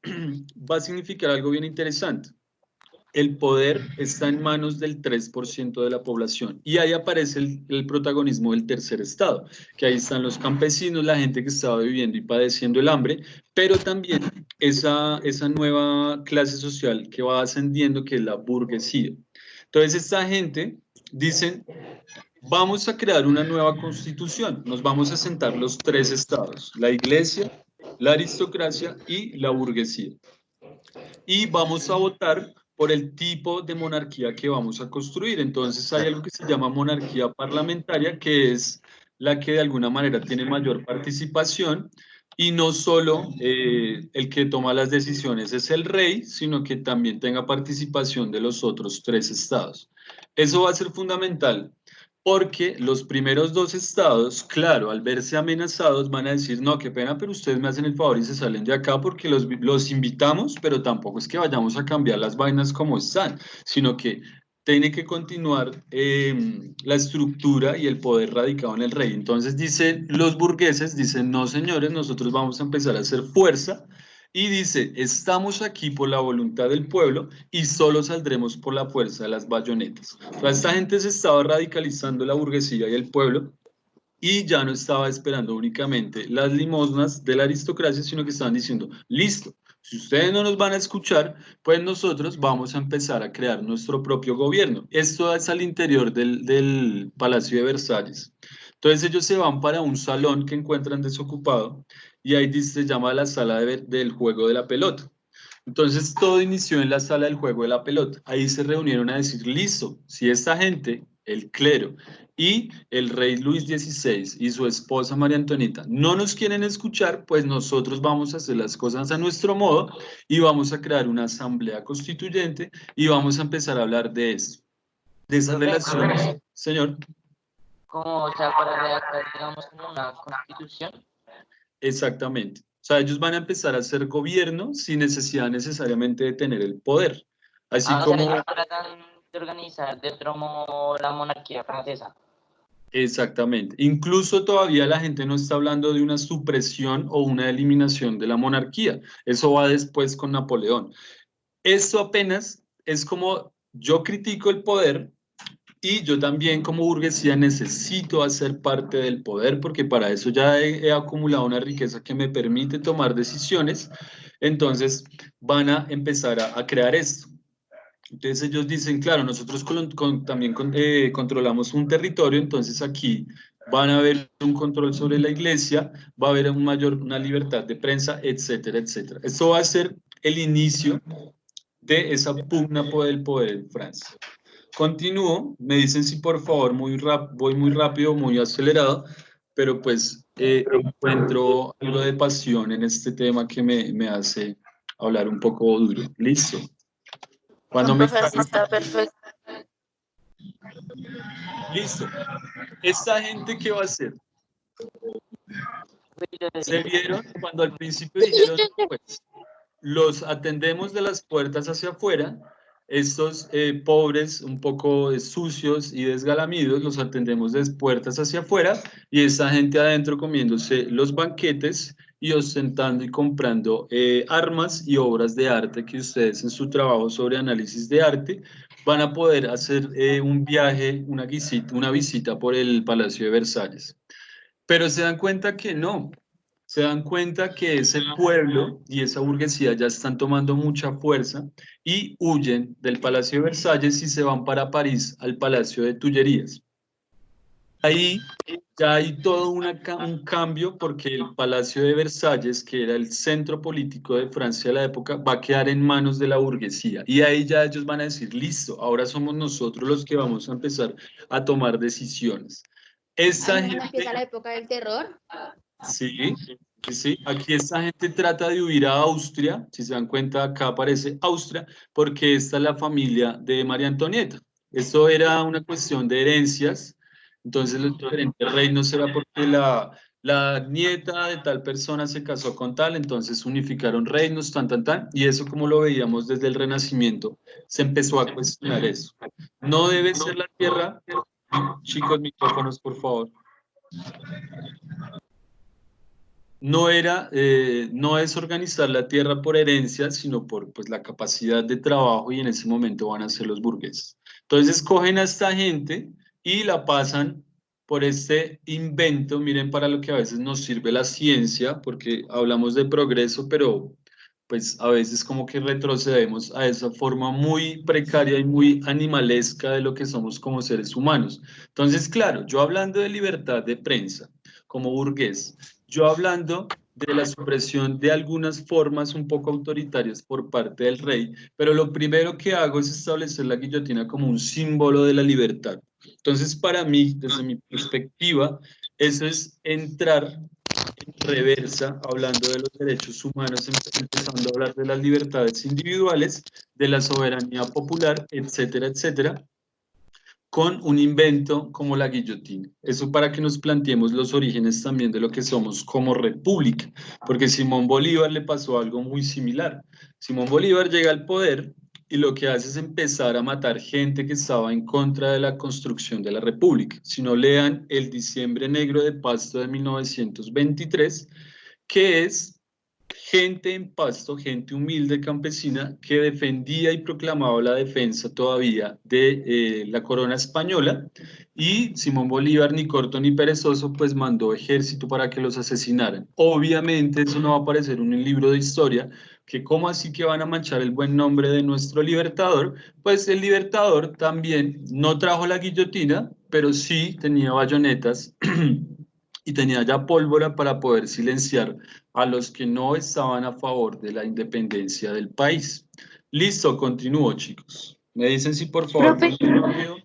Speaker 1: va a significar algo bien interesante. El poder está en manos del 3% de la población y ahí aparece el protagonismo del tercer estado, que ahí están los campesinos, la gente que estaba viviendo y padeciendo el hambre, pero también esa nueva clase social que va ascendiendo, que es la burguesía. Entonces esta gente dicen, vamos a crear una nueva constitución, nos vamos a sentar los tres estados, la iglesia, la aristocracia y la burguesía. Y vamos a votar por el tipo de monarquía que vamos a construir. Entonces hay algo que se llama monarquía parlamentaria, que es la que de alguna manera tiene mayor participación y no solo el que toma las decisiones es el rey, sino que también tenga participación de los otros tres estados. Eso va a ser fundamental porque los primeros dos estados, claro, al verse amenazados van a decir, no, qué pena, pero ustedes me hacen el favor y se salen de acá porque los invitamos, pero tampoco es que vayamos a cambiar las vainas como están, sino que tiene que continuar la estructura y el poder radicado en el rey. Entonces dicen los burgueses, dicen, no señores, nosotros vamos a empezar a hacer fuerza. Y dice, estamos aquí por la voluntad del pueblo y solo saldremos por la fuerza de las bayonetas. O sea, esta gente se estaba radicalizando, la burguesía y el pueblo, y ya no estaba esperando únicamente las limosnas de la aristocracia, sino que estaban diciendo, listo, si ustedes no nos van a escuchar, pues nosotros vamos a empezar a crear nuestro propio gobierno. Esto es al interior del Palacio de Versalles. Entonces ellos se van para un salón que encuentran desocupado y ahí se llama la sala del juego de la pelota. Entonces todo inició en la sala del juego de la pelota. Ahí se reunieron a decir, listo, si esta gente, el clero y el rey Luis XVI y su esposa María Antonieta no nos quieren escuchar, pues nosotros vamos a hacer las cosas a nuestro modo y vamos a crear una asamblea constituyente y vamos a empezar a hablar de esto, de esas relaciones. Señor.
Speaker 10: Como, o sea, para redactar, digamos, como una constitución.
Speaker 1: Exactamente. O sea, ellos van a empezar a hacer gobierno sin necesidad necesariamente de tener el poder. Así como...
Speaker 10: O sea, ellos tratan de organizar de otro modo la monarquía francesa.
Speaker 1: Exactamente. Incluso todavía la gente no está hablando de una supresión o una eliminación de la monarquía. Eso va después con Napoleón. Esto apenas es como yo critico el poder y yo también como burguesía necesito hacer parte del poder porque para eso ya he acumulado una riqueza que me permite tomar decisiones. Entonces van a empezar a crear esto. Entonces ellos dicen, claro, nosotros también controlamos un territorio, entonces aquí van a haber un control sobre la iglesia, va a haber una libertad de prensa, etcétera, etcétera. Esto va a ser el inicio de esa pugna por el poder en Francia. Continúo, me dicen si por favor voy muy rápido, muy acelerado, pero pues encuentro algo de pasión en este tema que me hace hablar un poco duro. Listo. Cuando me...
Speaker 3: Está perfecto.
Speaker 1: Listo. ¿Esta gente qué va a hacer? Se vieron cuando al principio dijeron, pues, los atendemos de las puertas hacia afuera, estos pobres, un poco sucios y desgalamidos, los atendemos de puertas hacia afuera, y esta gente adentro comiéndose los banquetes y ostentando y comprando armas y obras de arte que ustedes en su trabajo sobre análisis de arte van a poder hacer un viaje, una visita por el Palacio de Versalles. Pero se dan cuenta que no, se dan cuenta que ese pueblo y esa burguesía ya están tomando mucha fuerza y huyen del Palacio de Versalles y se van para París, al Palacio de Tullerías. Ahí ya hay todo un cambio porque el Palacio de Versalles, que era el centro político de Francia de la época, va a quedar en manos de la burguesía. Y ahí ya ellos van a decir, listo, ahora somos nosotros los que vamos a empezar a tomar decisiones. Esta gente...
Speaker 5: ¿Empieza la época del terror?
Speaker 1: Sí, sí, aquí esta gente trata de huir a Austria, si se dan cuenta acá aparece Austria, porque esta es la familia de María Antonieta. Esto era una cuestión de herencias, entonces los diferentes reinos era porque la nieta de tal persona se casó con tal, entonces unificaron reinos, y eso como lo veíamos desde el Renacimiento, se empezó a cuestionar eso. No debe ser la tierra, chicos, micrófonos por favor. no es organizar la tierra por herencia, sino por pues, la capacidad de trabajo, y en ese momento van a ser los burgueses. Entonces cogen a esta gente y la pasan por este invento. Miren para lo que a veces nos sirve la ciencia, porque hablamos de progreso, pero pues a veces como que retrocedemos a esa forma muy precaria y muy animalesca de lo que somos como seres humanos. Entonces, claro, yo hablando de libertad de prensa como burgués, yo hablando de la supresión de algunas formas un poco autoritarias por parte del rey, pero lo primero que hago es establecer la guillotina como un símbolo de la libertad. Entonces, para mí, desde mi perspectiva, eso es entrar en reversa, hablando de los derechos humanos, empezando a hablar de las libertades individuales, de la soberanía popular, etcétera, etcétera, con un invento como la guillotina. Eso para que nos planteemos los orígenes también de lo que somos como república, porque Simón Bolívar le pasó algo muy similar. Simón Bolívar llega al poder y lo que hace es empezar a matar gente que estaba en contra de la construcción de la república. Si no, lean El Diciembre Negro de Pasto de 1923, que es gente en Pasto, gente humilde campesina que defendía y proclamaba la defensa todavía de la corona española, y Simón Bolívar, ni corto ni perezoso, pues mandó ejército para que los asesinaran. Obviamente eso no va a aparecer en un libro de historia, que cómo así que van a manchar el buen nombre de nuestro libertador. Pues el libertador también no trajo la guillotina, pero sí tenía bayonetas y tenía ya pólvora para poder silenciar a los que no estaban a favor de la independencia del país. Listo, continúo, chicos. Me dicen si por favor,
Speaker 6: Profe,
Speaker 1: muy rápido,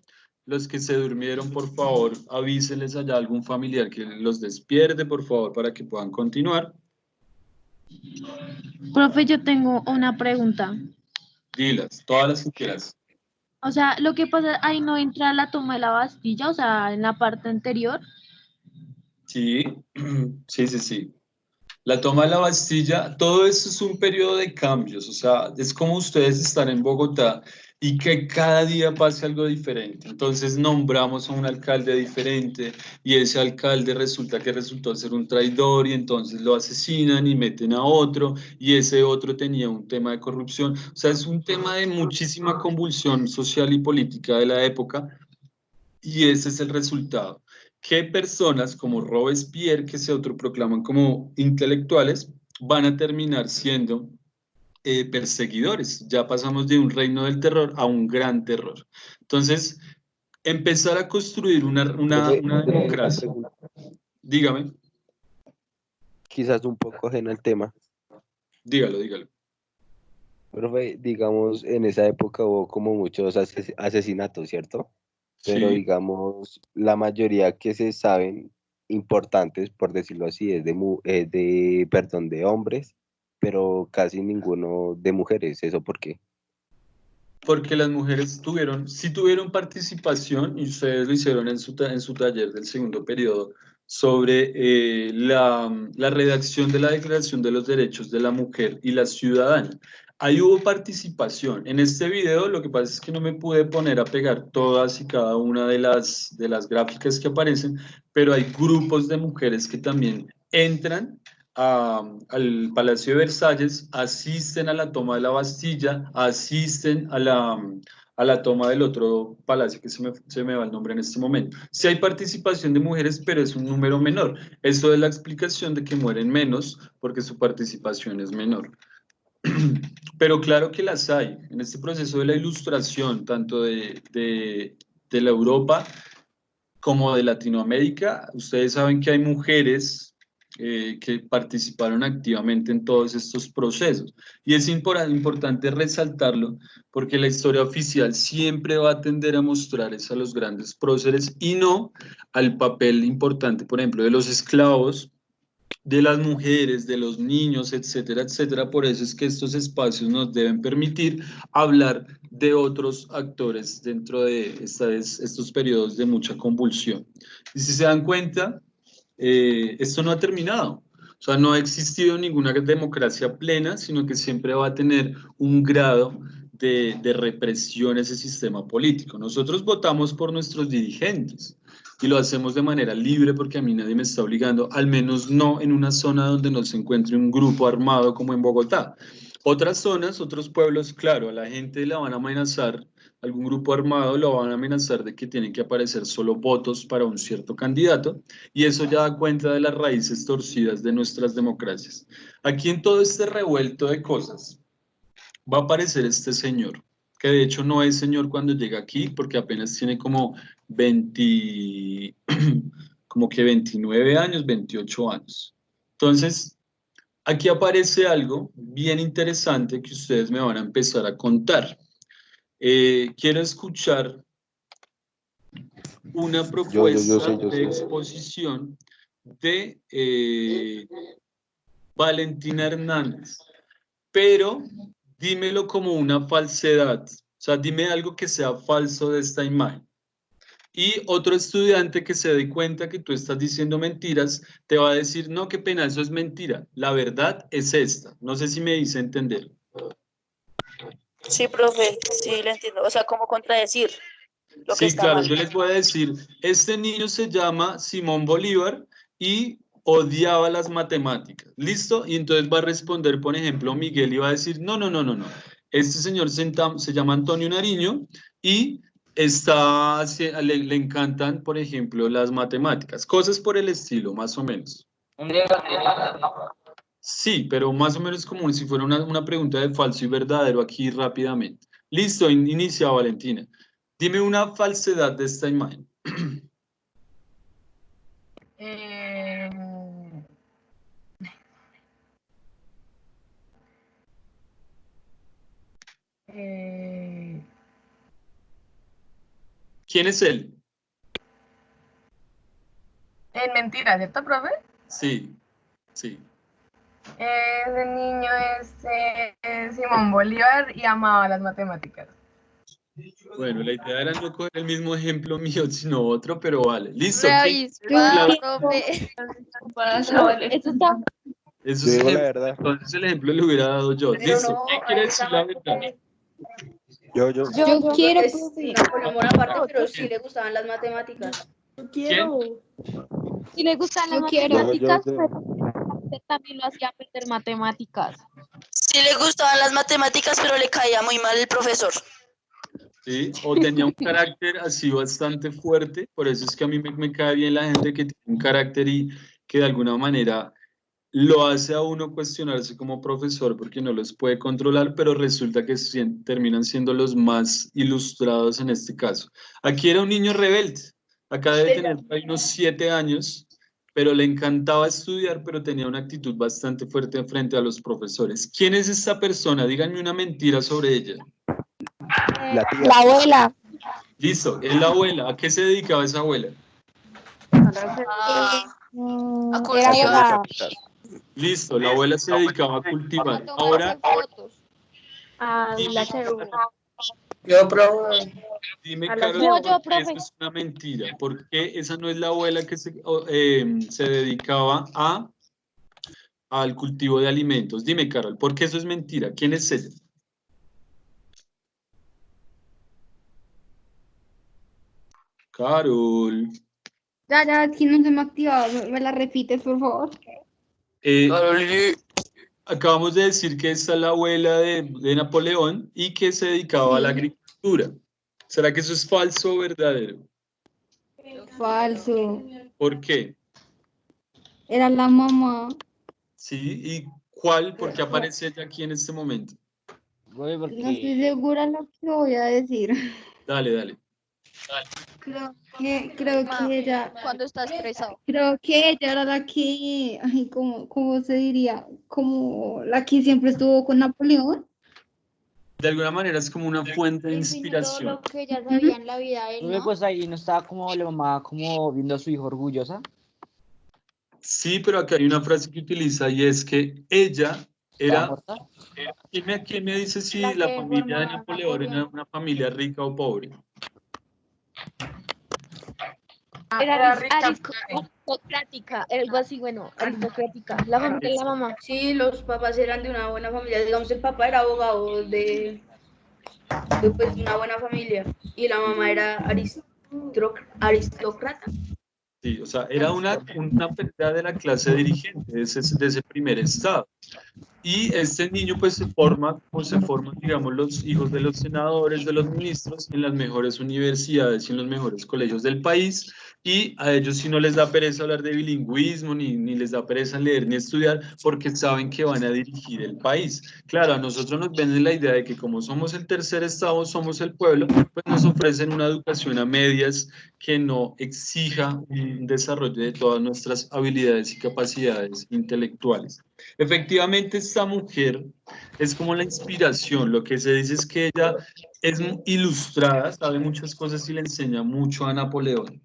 Speaker 1: los que se durmieron, por favor, avísenles allá a algún familiar que los despierte, por favor, para que puedan continuar.
Speaker 6: profe, yo tengo una pregunta.
Speaker 1: Dilas, todas las que quieras.
Speaker 6: O sea, lo que pasa, ahí no entra la toma de la Bastilla, o sea, en la parte anterior.
Speaker 1: Sí, sí, sí, sí. La toma de la Bastilla, todo esto es un periodo de cambios, o sea, es como ustedes estar en Bogotá y que cada día pase algo diferente. Entonces nombramos a un alcalde diferente y ese alcalde resulta que resultó ser un traidor y entonces lo asesinan y meten a otro, y ese otro tenía un tema de corrupción. O sea, es un tema de muchísima convulsión social y política de la época, y ese es el resultado. ¿Qué personas como Robespierre, que se autoproclaman como intelectuales, van a terminar siendo perseguidores? Ya pasamos de un reino del terror a un gran terror. Entonces, empezar a construir una
Speaker 4: Profe,
Speaker 1: democracia. Dígame.
Speaker 4: quizás un poco ajeno al tema.
Speaker 1: Dígalo, dígalo.
Speaker 4: Profe, digamos, en esa época hubo como muchos asesinatos, ¿cierto? Pero
Speaker 1: Sí.
Speaker 4: digamos, la mayoría que se saben importantes, por decirlo así, es de hombres, pero casi ninguno de mujeres. ¿Eso por qué?
Speaker 1: Porque las mujeres sí tuvieron participación, y ustedes lo hicieron en su taller del segundo periodo, sobre la redacción de la Declaración de los Derechos de la Mujer y la Ciudadana. Ahí hubo participación. En este video lo que pasa es que no me pude poner a pegar todas y cada una de las gráficas que aparecen, pero hay grupos de mujeres que también entran al Palacio de Versalles, asisten a la toma de la Bastilla, asisten a la toma del otro palacio, que se me va el nombre en este momento. Sí hay participación de mujeres, pero es un número menor. Eso es la explicación de que mueren menos, porque su participación es menor. Pero claro que las hay. En este proceso de la ilustración, tanto de la Europa como de Latinoamérica, ustedes saben que hay mujeres que participaron activamente en todos estos procesos. Y es importante resaltarlo, porque la historia oficial siempre va a tender a mostrar a los grandes próceres y no al papel importante, por ejemplo, de los esclavos, de las mujeres, de los niños, etcétera, etcétera. Por eso es que estos espacios nos deben permitir hablar de otros actores dentro de estos periodos de mucha convulsión. Y si se dan cuenta, esto no ha terminado. O sea, no ha existido ninguna democracia plena, sino que siempre va a tener un grado de represión a ese sistema político. Nosotros votamos por nuestros dirigentes y lo hacemos de manera libre porque a mí nadie me está obligando, al menos no en una zona donde no se encuentre un grupo armado como en Bogotá. Otras zonas, otros pueblos, claro, a la gente la van a amenazar, algún grupo armado lo van a amenazar de que tienen que aparecer solo votos para un cierto candidato, y eso ya da cuenta de las raíces torcidas de nuestras democracias. Aquí en todo este revuelto de cosas va a aparecer este señor, que de hecho no es señor cuando llega aquí, porque apenas tiene como 29 años, 28 años. Entonces, aquí aparece algo bien interesante que ustedes me van a empezar a contar. Quiero escuchar una propuesta de exposición de Valentina Hernández, pero dímelo como una falsedad, o sea, dime algo que sea falso de esta imagen. Y otro estudiante que se dé cuenta que tú estás diciendo mentiras, te va a decir, no, qué pena, eso es mentira. La verdad es esta. No sé si me hice entender.
Speaker 3: Sí, profe, sí, le entiendo. O sea, ¿cómo contradecir lo que
Speaker 1: Sí,
Speaker 3: está
Speaker 1: claro,
Speaker 3: mal?
Speaker 1: yo les voy a decir, este niño se llama Simón Bolívar y odiaba las matemáticas. ¿Listo? Y entonces va a responder, por ejemplo, Miguel y va a decir, no. Este señor se llama Antonio Nariño y le encantan, por ejemplo, las matemáticas. Cosas por el estilo, más o menos. Sí, pero más o menos como si fuera una pregunta de falso y verdadero aquí rápidamente. Listo, inicia Valentina. Dime una falsedad de esta imagen. ¿Quién es él?
Speaker 11: Es mentira, ¿cierto, profe?
Speaker 1: Sí.
Speaker 11: Ese niño es Simón Bolívar y amaba las matemáticas.
Speaker 1: Bueno, la idea era no coger el mismo ejemplo mío, sino otro, pero vale. Listo.
Speaker 8: Profe.
Speaker 1: Eso es la verdad. Entonces el ejemplo lo hubiera dado yo. Listo.
Speaker 8: No,
Speaker 1: ¿Quién quiere decir la verdad?
Speaker 5: Yo quiero,
Speaker 8: profe. Napoleón Bonaparte, pero sí le gustaban las matemáticas.
Speaker 1: ¿Quién?
Speaker 6: Si le gustan las matemáticas, pero también lo hacía aprender matemáticas.
Speaker 3: Sí le gustaban las matemáticas, pero le caía muy mal el profesor.
Speaker 1: Sí, o tenía un carácter así bastante fuerte, por eso es que a mí me cae bien la gente que tiene un carácter y que de alguna manera lo hace a uno cuestionarse como profesor porque no los puede controlar, pero resulta que terminan siendo los más ilustrados en este caso. Aquí era un niño rebelde, acá debe tener unos 7 años, pero le encantaba estudiar, pero tenía una actitud bastante fuerte frente a los profesores. ¿Quién es esta persona? Díganme una mentira sobre ella.
Speaker 5: La tía.
Speaker 6: La abuela.
Speaker 1: Listo, es la abuela. ¿A qué se dedicaba esa abuela?
Speaker 3: A cultivar.
Speaker 1: Listo, la abuela se dedicaba a cultivar. Ahora, dime, Carol, ¿por qué eso es una mentira? ¿Por qué esa no es la abuela que se dedicaba al cultivo de alimentos? Dime, Carol, ¿por qué eso es mentira? ¿Quién es ella? Carol.
Speaker 5: Ya, aquí no se me ha activado. ¿Me la repites, por favor?
Speaker 1: Acabamos de decir que esta es la abuela de Napoleón y que se dedicaba a la agricultura. ¿Será que eso es falso o verdadero?
Speaker 5: Falso.
Speaker 1: ¿Por qué?
Speaker 5: Era la mamá.
Speaker 1: Sí, ¿y cuál? ¿Por qué aparece ella aquí en este momento?
Speaker 5: No estoy segura de lo que voy a decir.
Speaker 1: Dale.
Speaker 5: Creo que ella.
Speaker 8: Cuando está estresado.
Speaker 5: Creo que ella era la que, ay, ¿cómo se diría? Como la que siempre estuvo con Napoleón.
Speaker 1: De alguna manera es como una fuente de inspiración.
Speaker 8: Todo lo que ella sabía en la vida de él,
Speaker 7: Profe,
Speaker 8: ¿no?
Speaker 7: pues ahí no estaba como la mamá como viendo a su hijo orgullosa.
Speaker 1: Sí, pero acá hay una frase que utiliza y es que ella era... ¿Quién me dice si la familia de Napoleón era una familia rica o pobre?
Speaker 6: Era aristocrática, algo así, bueno, aristocrática. La familia de la mamá.
Speaker 8: Sí, los papás eran de una buena familia. Digamos, el papá era abogado de
Speaker 12: pues, de una buena familia. Y la mamá era aristócrata.
Speaker 1: Sí, o sea, era una pelea de la clase dirigente de ese primer estado. Y este niño pues se forman, digamos, los hijos de los senadores, de los ministros, en las mejores universidades y en los mejores colegios del país, y a ellos sí no les da pereza hablar de bilingüismo, ni les da pereza leer ni estudiar, porque saben que van a dirigir el país. Claro, a nosotros nos venden la idea de que como somos el tercer estado, somos el pueblo, pues nos ofrecen una educación a medias que no exija un desarrollo de todas nuestras habilidades y capacidades intelectuales. Efectivamente, esta mujer es como la inspiración. Lo que se dice es que ella es ilustrada, sabe muchas cosas y le enseña mucho a Napoleón.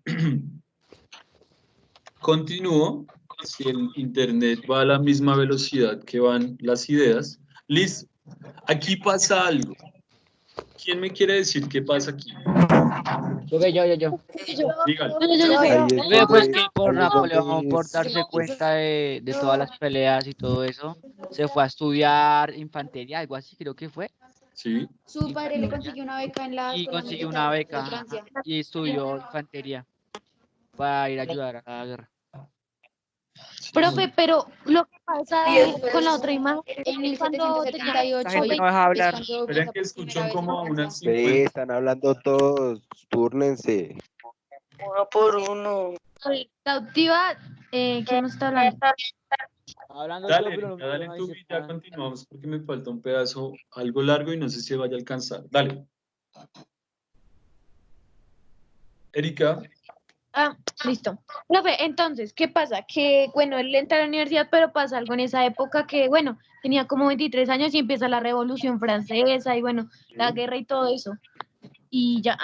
Speaker 1: Continúo. Si el internet va a la misma velocidad que van las ideas. Listo. Aquí pasa algo. ¿Quién me quiere decir qué pasa aquí?
Speaker 7: Yo.
Speaker 1: Dígalo.
Speaker 7: Veo pues que por Napoleón, por darse cuenta de todas las peleas y todo eso, se fue a estudiar infantería, algo así creo que fue.
Speaker 1: Sí.
Speaker 5: Su padre le consiguió una beca en la
Speaker 7: Y
Speaker 5: escuela
Speaker 7: consiguió
Speaker 5: militar
Speaker 7: una
Speaker 5: de
Speaker 7: beca
Speaker 5: Francia.
Speaker 7: y estudió infantería para ir a ayudar a la guerra.
Speaker 6: Profe, pero lo que pasa con la otra imagen
Speaker 5: En
Speaker 6: cuando tenía
Speaker 5: 1778
Speaker 7: La gente no deja hablar.
Speaker 1: Esperen que escuchan como a unas
Speaker 4: Ve,
Speaker 1: 50.
Speaker 4: están hablando todos, túrnense.
Speaker 3: Uno por uno.
Speaker 6: cautiva, ¿quién nos está hablando?
Speaker 7: Hablando
Speaker 1: Dale,
Speaker 7: yo, pero
Speaker 1: Erika, dale
Speaker 7: no
Speaker 1: tú
Speaker 7: dice
Speaker 1: y ya
Speaker 7: nada.
Speaker 1: continuamos porque me falta un pedazo algo largo y no sé si vaya a alcanzar. Dale. Erika.
Speaker 6: Ah, listo. Profe, entonces, ¿qué pasa? Que, bueno, él entra a la universidad, pero pasa algo en esa época que, bueno, tenía como 23 años y empieza la Revolución Francesa y, bueno, la guerra y todo eso. Y ya,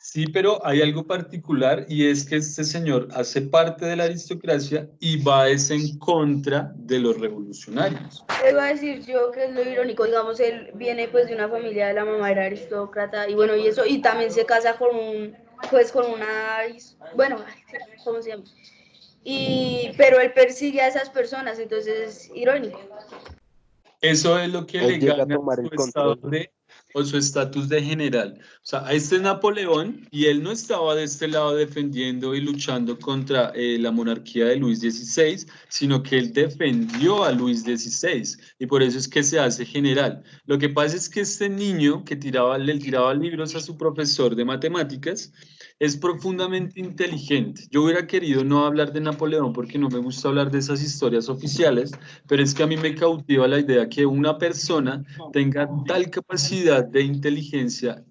Speaker 1: Sí, pero hay algo particular y es que este señor hace parte de la aristocracia y va en contra de los revolucionarios.
Speaker 12: Iba a decir yo que es lo irónico, digamos, él viene pues de una familia, de la mamá era aristócrata y bueno, y eso, y también se casa con bueno, ¿cómo se llama? Pero él persigue a esas personas, entonces es irónico.
Speaker 1: Eso es lo que
Speaker 4: Él
Speaker 1: le
Speaker 4: llega a
Speaker 1: gana
Speaker 4: tomar el
Speaker 1: su estado
Speaker 4: control.
Speaker 1: o su estatus de general. O sea, este es Napoleón y él no estaba de este lado defendiendo y luchando contra la monarquía de Luis XVI, sino que él defendió a Luis XVI y por eso es que se hace general. Lo que pasa es que este niño que le tiraba libros a su profesor de matemáticas es profundamente inteligente. Yo hubiera querido no hablar de Napoleón porque no me gusta hablar de esas historias oficiales, pero es que a mí me cautiva la idea que una persona tenga tal capacidad de inteligencia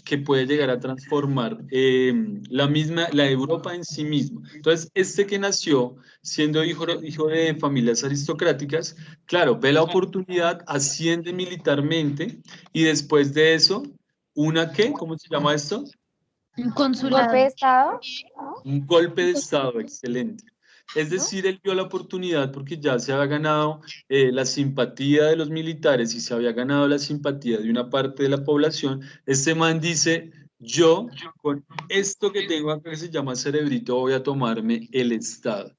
Speaker 1: que puede llegar a transformar la Europa en sí misma. Entonces, este que nació siendo hijo de familias aristocráticas, claro, ve la oportunidad, asciende militarmente y después de eso, ¿cómo se llama esto?
Speaker 6: un
Speaker 8: ¿Golpe de
Speaker 6: consulado.
Speaker 8: estado?
Speaker 1: Un golpe de estado, excelente. Es decir, él vio la oportunidad porque ya se había ganado la simpatía de los militares y se había ganado la simpatía de una parte de la población. Este man dice, yo con esto que tengo acá que se llama cerebrito voy a tomarme el Estado.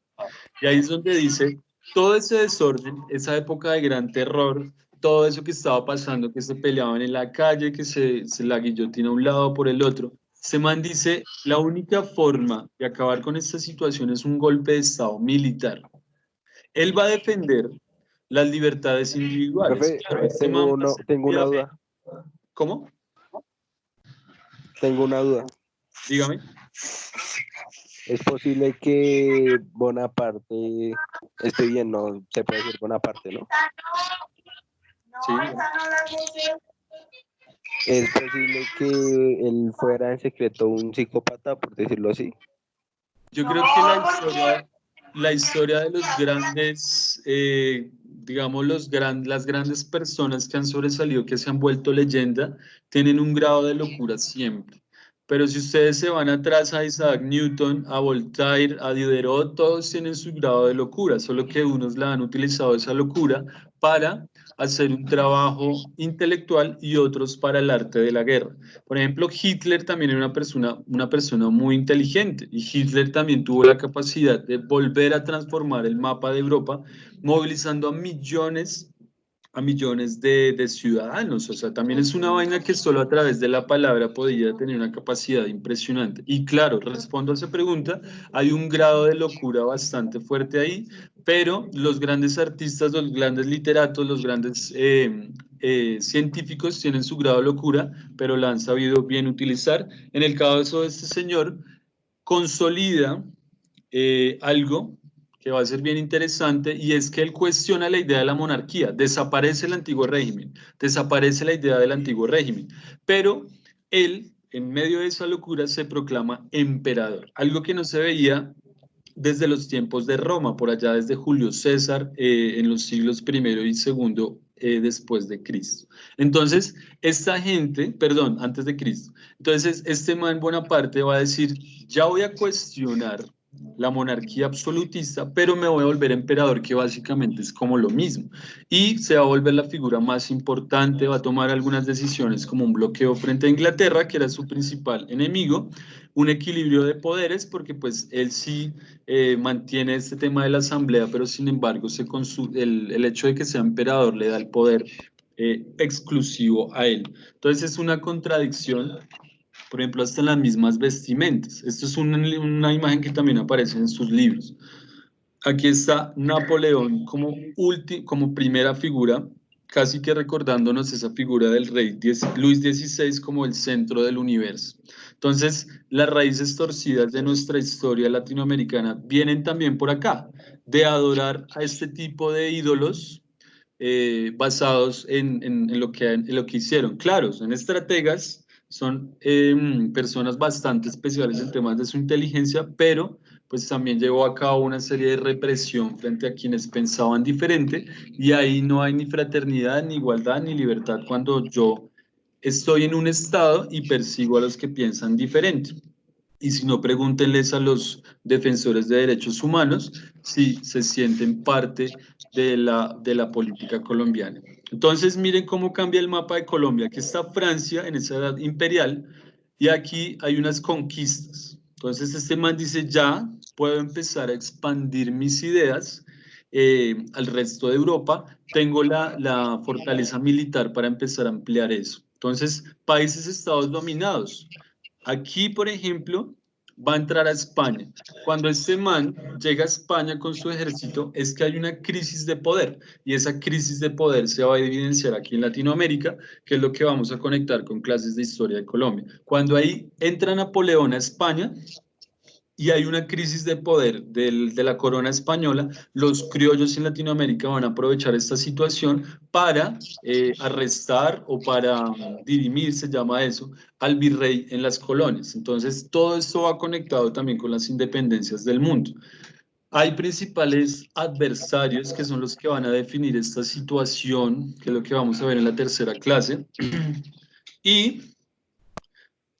Speaker 1: Y ahí es donde dice, todo ese desorden, esa época de gran terror, todo eso que estaba pasando, que se peleaban en la calle, que se la guillotina a un lado por el otro. Este man dice, la única forma de acabar con esta situación es un golpe de Estado militar. Él va a defender las libertades individuales.
Speaker 4: Profe,
Speaker 1: Claro, este man va a ser
Speaker 4: tengo una duda.
Speaker 1: ¿Cómo?
Speaker 4: Tengo una duda.
Speaker 1: Dígame.
Speaker 4: ¿Es posible que Bonaparte esté bien? No se puede decir Bonaparte, ¿no?
Speaker 1: Sí.
Speaker 4: ¿Es posible que él fuera en secreto un psicópata, por decirlo así?
Speaker 1: Yo creo que la historia de los grandes, digamos, las grandes personas que han sobresalido, que se han vuelto leyenda, tienen un grado de locura siempre. Pero si ustedes se van atrás a Isaac Newton, a Voltaire, a Diderot, todos tienen su grado de locura, solo que unos la han utilizado esa locura para hacer un trabajo intelectual y otros para el arte de la guerra. Por ejemplo, Hitler también era una persona muy inteligente y Hitler también tuvo la capacidad de volver a transformar el mapa de Europa, movilizando a millones a millones de ciudadanos. O sea, también es una vaina que solo a través de la palabra podía tener una capacidad impresionante. Y claro, respondo a esa pregunta, hay un grado de locura bastante fuerte ahí, pero los grandes artistas, los grandes literatos, los grandes científicos tienen su grado de locura, pero la han sabido bien utilizar. En el caso de este señor, consolida algo que va a ser bien interesante, y es que él cuestiona la idea de la monarquía. Desaparece el antiguo régimen, desaparece la idea del antiguo régimen, pero él, en medio de esa locura, se proclama emperador, algo que no se veía desde los tiempos de Roma, por allá desde Julio César, en los siglos I y II después de Cristo. Entonces, esta gente, perdón, antes de Cristo, entonces este man Bonaparte va a decir, ya voy a cuestionar la monarquía absolutista, pero me voy a volver emperador, que básicamente es como lo mismo, y se va a volver la figura más importante, va a tomar algunas decisiones como un bloqueo frente a Inglaterra, que era su principal enemigo, un equilibrio de poderes, porque pues él sí mantiene este tema de la asamblea, pero sin embargo el hecho de que sea emperador le da el poder exclusivo a él. Entonces es una contradicción, por ejemplo, hasta en las mismas vestimentas. Esto es una imagen que también aparece en sus libros. Aquí está Napoleón como primera figura, casi que recordándonos esa figura del rey Luis XVI como el centro del universo. Entonces, las raíces torcidas de nuestra historia latinoamericana vienen también por acá, de adorar a este tipo de ídolos basados en lo que hicieron. Claro, son estrategas, son personas bastante especiales en temas de su inteligencia, pero pues también llevó a cabo una serie de represión frente a quienes pensaban diferente, y ahí no hay ni fraternidad, ni igualdad, ni libertad cuando yo estoy en un estado y persigo a los que piensan diferente. Y si no, pregúntenles a los defensores de derechos humanos si se sienten parte de la política colombiana. Entonces, miren cómo cambia el mapa de Colombia. Aquí está Francia en esa edad imperial, y aquí hay unas conquistas. Entonces, este man dice, ya puedo empezar a expandir mis ideas al resto de Europa. Tengo la fortaleza militar para empezar a ampliar eso. Entonces, países, estados dominados. Aquí, por ejemplo, va a entrar a España. Cuando este man llega a España con su ejército, es que hay una crisis de poder, y esa crisis de poder se va a evidenciar aquí en Latinoamérica, que es lo que vamos a conectar con clases de historia de Colombia. Cuando ahí entra Napoleón a España y hay una crisis de poder de la corona española, los criollos en Latinoamérica van a aprovechar esta situación para arrestar o para dirimir, se llama eso, al virrey en las colonias. Entonces, todo esto va conectado también con las independencias del mundo. Hay principales adversarios que son los que van a definir esta situación, que es lo que vamos a ver en la tercera clase. Y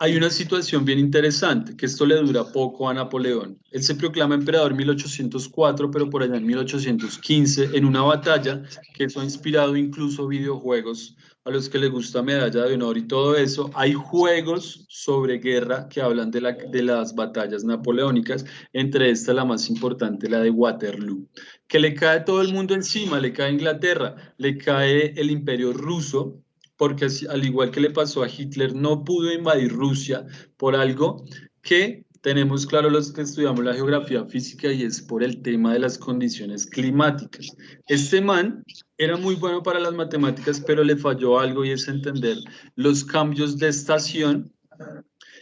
Speaker 1: hay una situación bien interesante, que esto le dura poco a Napoleón. Él se proclama emperador en 1804, pero por allá en 1815, en una batalla que eso ha inspirado incluso videojuegos a los que les gusta Medalla de Honor y todo eso. Hay juegos sobre guerra que hablan de las batallas napoleónicas, entre estas la más importante, la de Waterloo, que le cae todo el mundo encima, le cae Inglaterra, le cae el Imperio Ruso, porque al igual que le pasó a Hitler, no pudo invadir Rusia por algo que tenemos claro los que estudiamos la geografía física, y es por el tema de las condiciones climáticas. Este man era muy bueno para las matemáticas, pero le falló algo, y es entender los cambios de estación,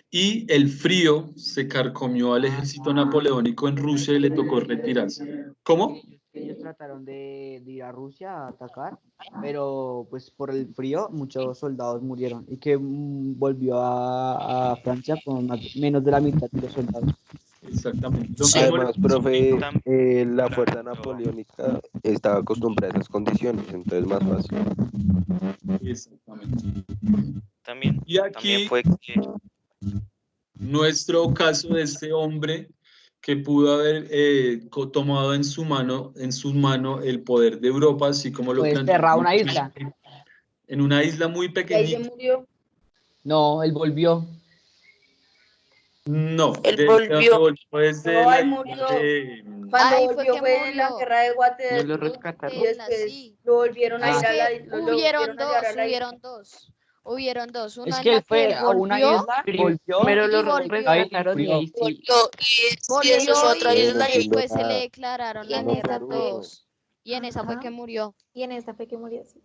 Speaker 1: y el frío se carcomió al ejército napoleónico en Rusia y le tocó retirarse. ¿Cómo?
Speaker 7: Ellos trataron de ir a Rusia a atacar, pero pues por el frío muchos soldados murieron, y que volvió a Francia con menos de la mitad de los soldados.
Speaker 1: Exactamente.
Speaker 4: Además, profe, la fuerza napoleónica estaba acostumbrada a esas condiciones, entonces más fácil.
Speaker 1: Exactamente.
Speaker 13: También,
Speaker 1: y aquí
Speaker 13: también fue que...
Speaker 1: nuestro caso de este hombre que pudo haber tomado en su mano el poder de Europa, así como lo
Speaker 7: planteó. Cerrado una isla.
Speaker 1: En una isla muy pequeñita.
Speaker 12: ¿Y ahí se murió?
Speaker 7: No, él volvió.
Speaker 1: No,
Speaker 3: él volvió.
Speaker 1: Desde
Speaker 12: no, él murió. Cuando
Speaker 8: Ahí fue
Speaker 12: volvió
Speaker 8: que
Speaker 12: fue en la
Speaker 8: murió.
Speaker 12: guerra de
Speaker 9: No lo
Speaker 12: Waterloo
Speaker 9: rescataron.
Speaker 12: y después
Speaker 8: Sí.
Speaker 12: lo volvieron a
Speaker 8: Es
Speaker 12: ir a la
Speaker 8: que
Speaker 12: lo volvieron a llevar a la isla.
Speaker 8: hubieron dos.
Speaker 7: Es
Speaker 8: Una
Speaker 7: que
Speaker 8: en la
Speaker 7: él fue
Speaker 8: que él
Speaker 7: a una
Speaker 8: volvió
Speaker 7: isla, volvió
Speaker 9: Primero
Speaker 8: y
Speaker 9: lo
Speaker 8: volvió.
Speaker 9: rescataron y
Speaker 7: murió.
Speaker 9: ahí sí.
Speaker 3: Y eso fue
Speaker 8: Volvió
Speaker 3: otra
Speaker 8: y
Speaker 4: No
Speaker 3: isla y ahí
Speaker 8: después se le
Speaker 4: nada.
Speaker 8: declararon
Speaker 5: Y
Speaker 8: la
Speaker 5: en
Speaker 8: guerra
Speaker 5: esta
Speaker 8: a
Speaker 5: fue,
Speaker 8: todos. Y en esa fue
Speaker 2: Ajá.
Speaker 8: que murió.
Speaker 5: y en esta fue que murió. Sí.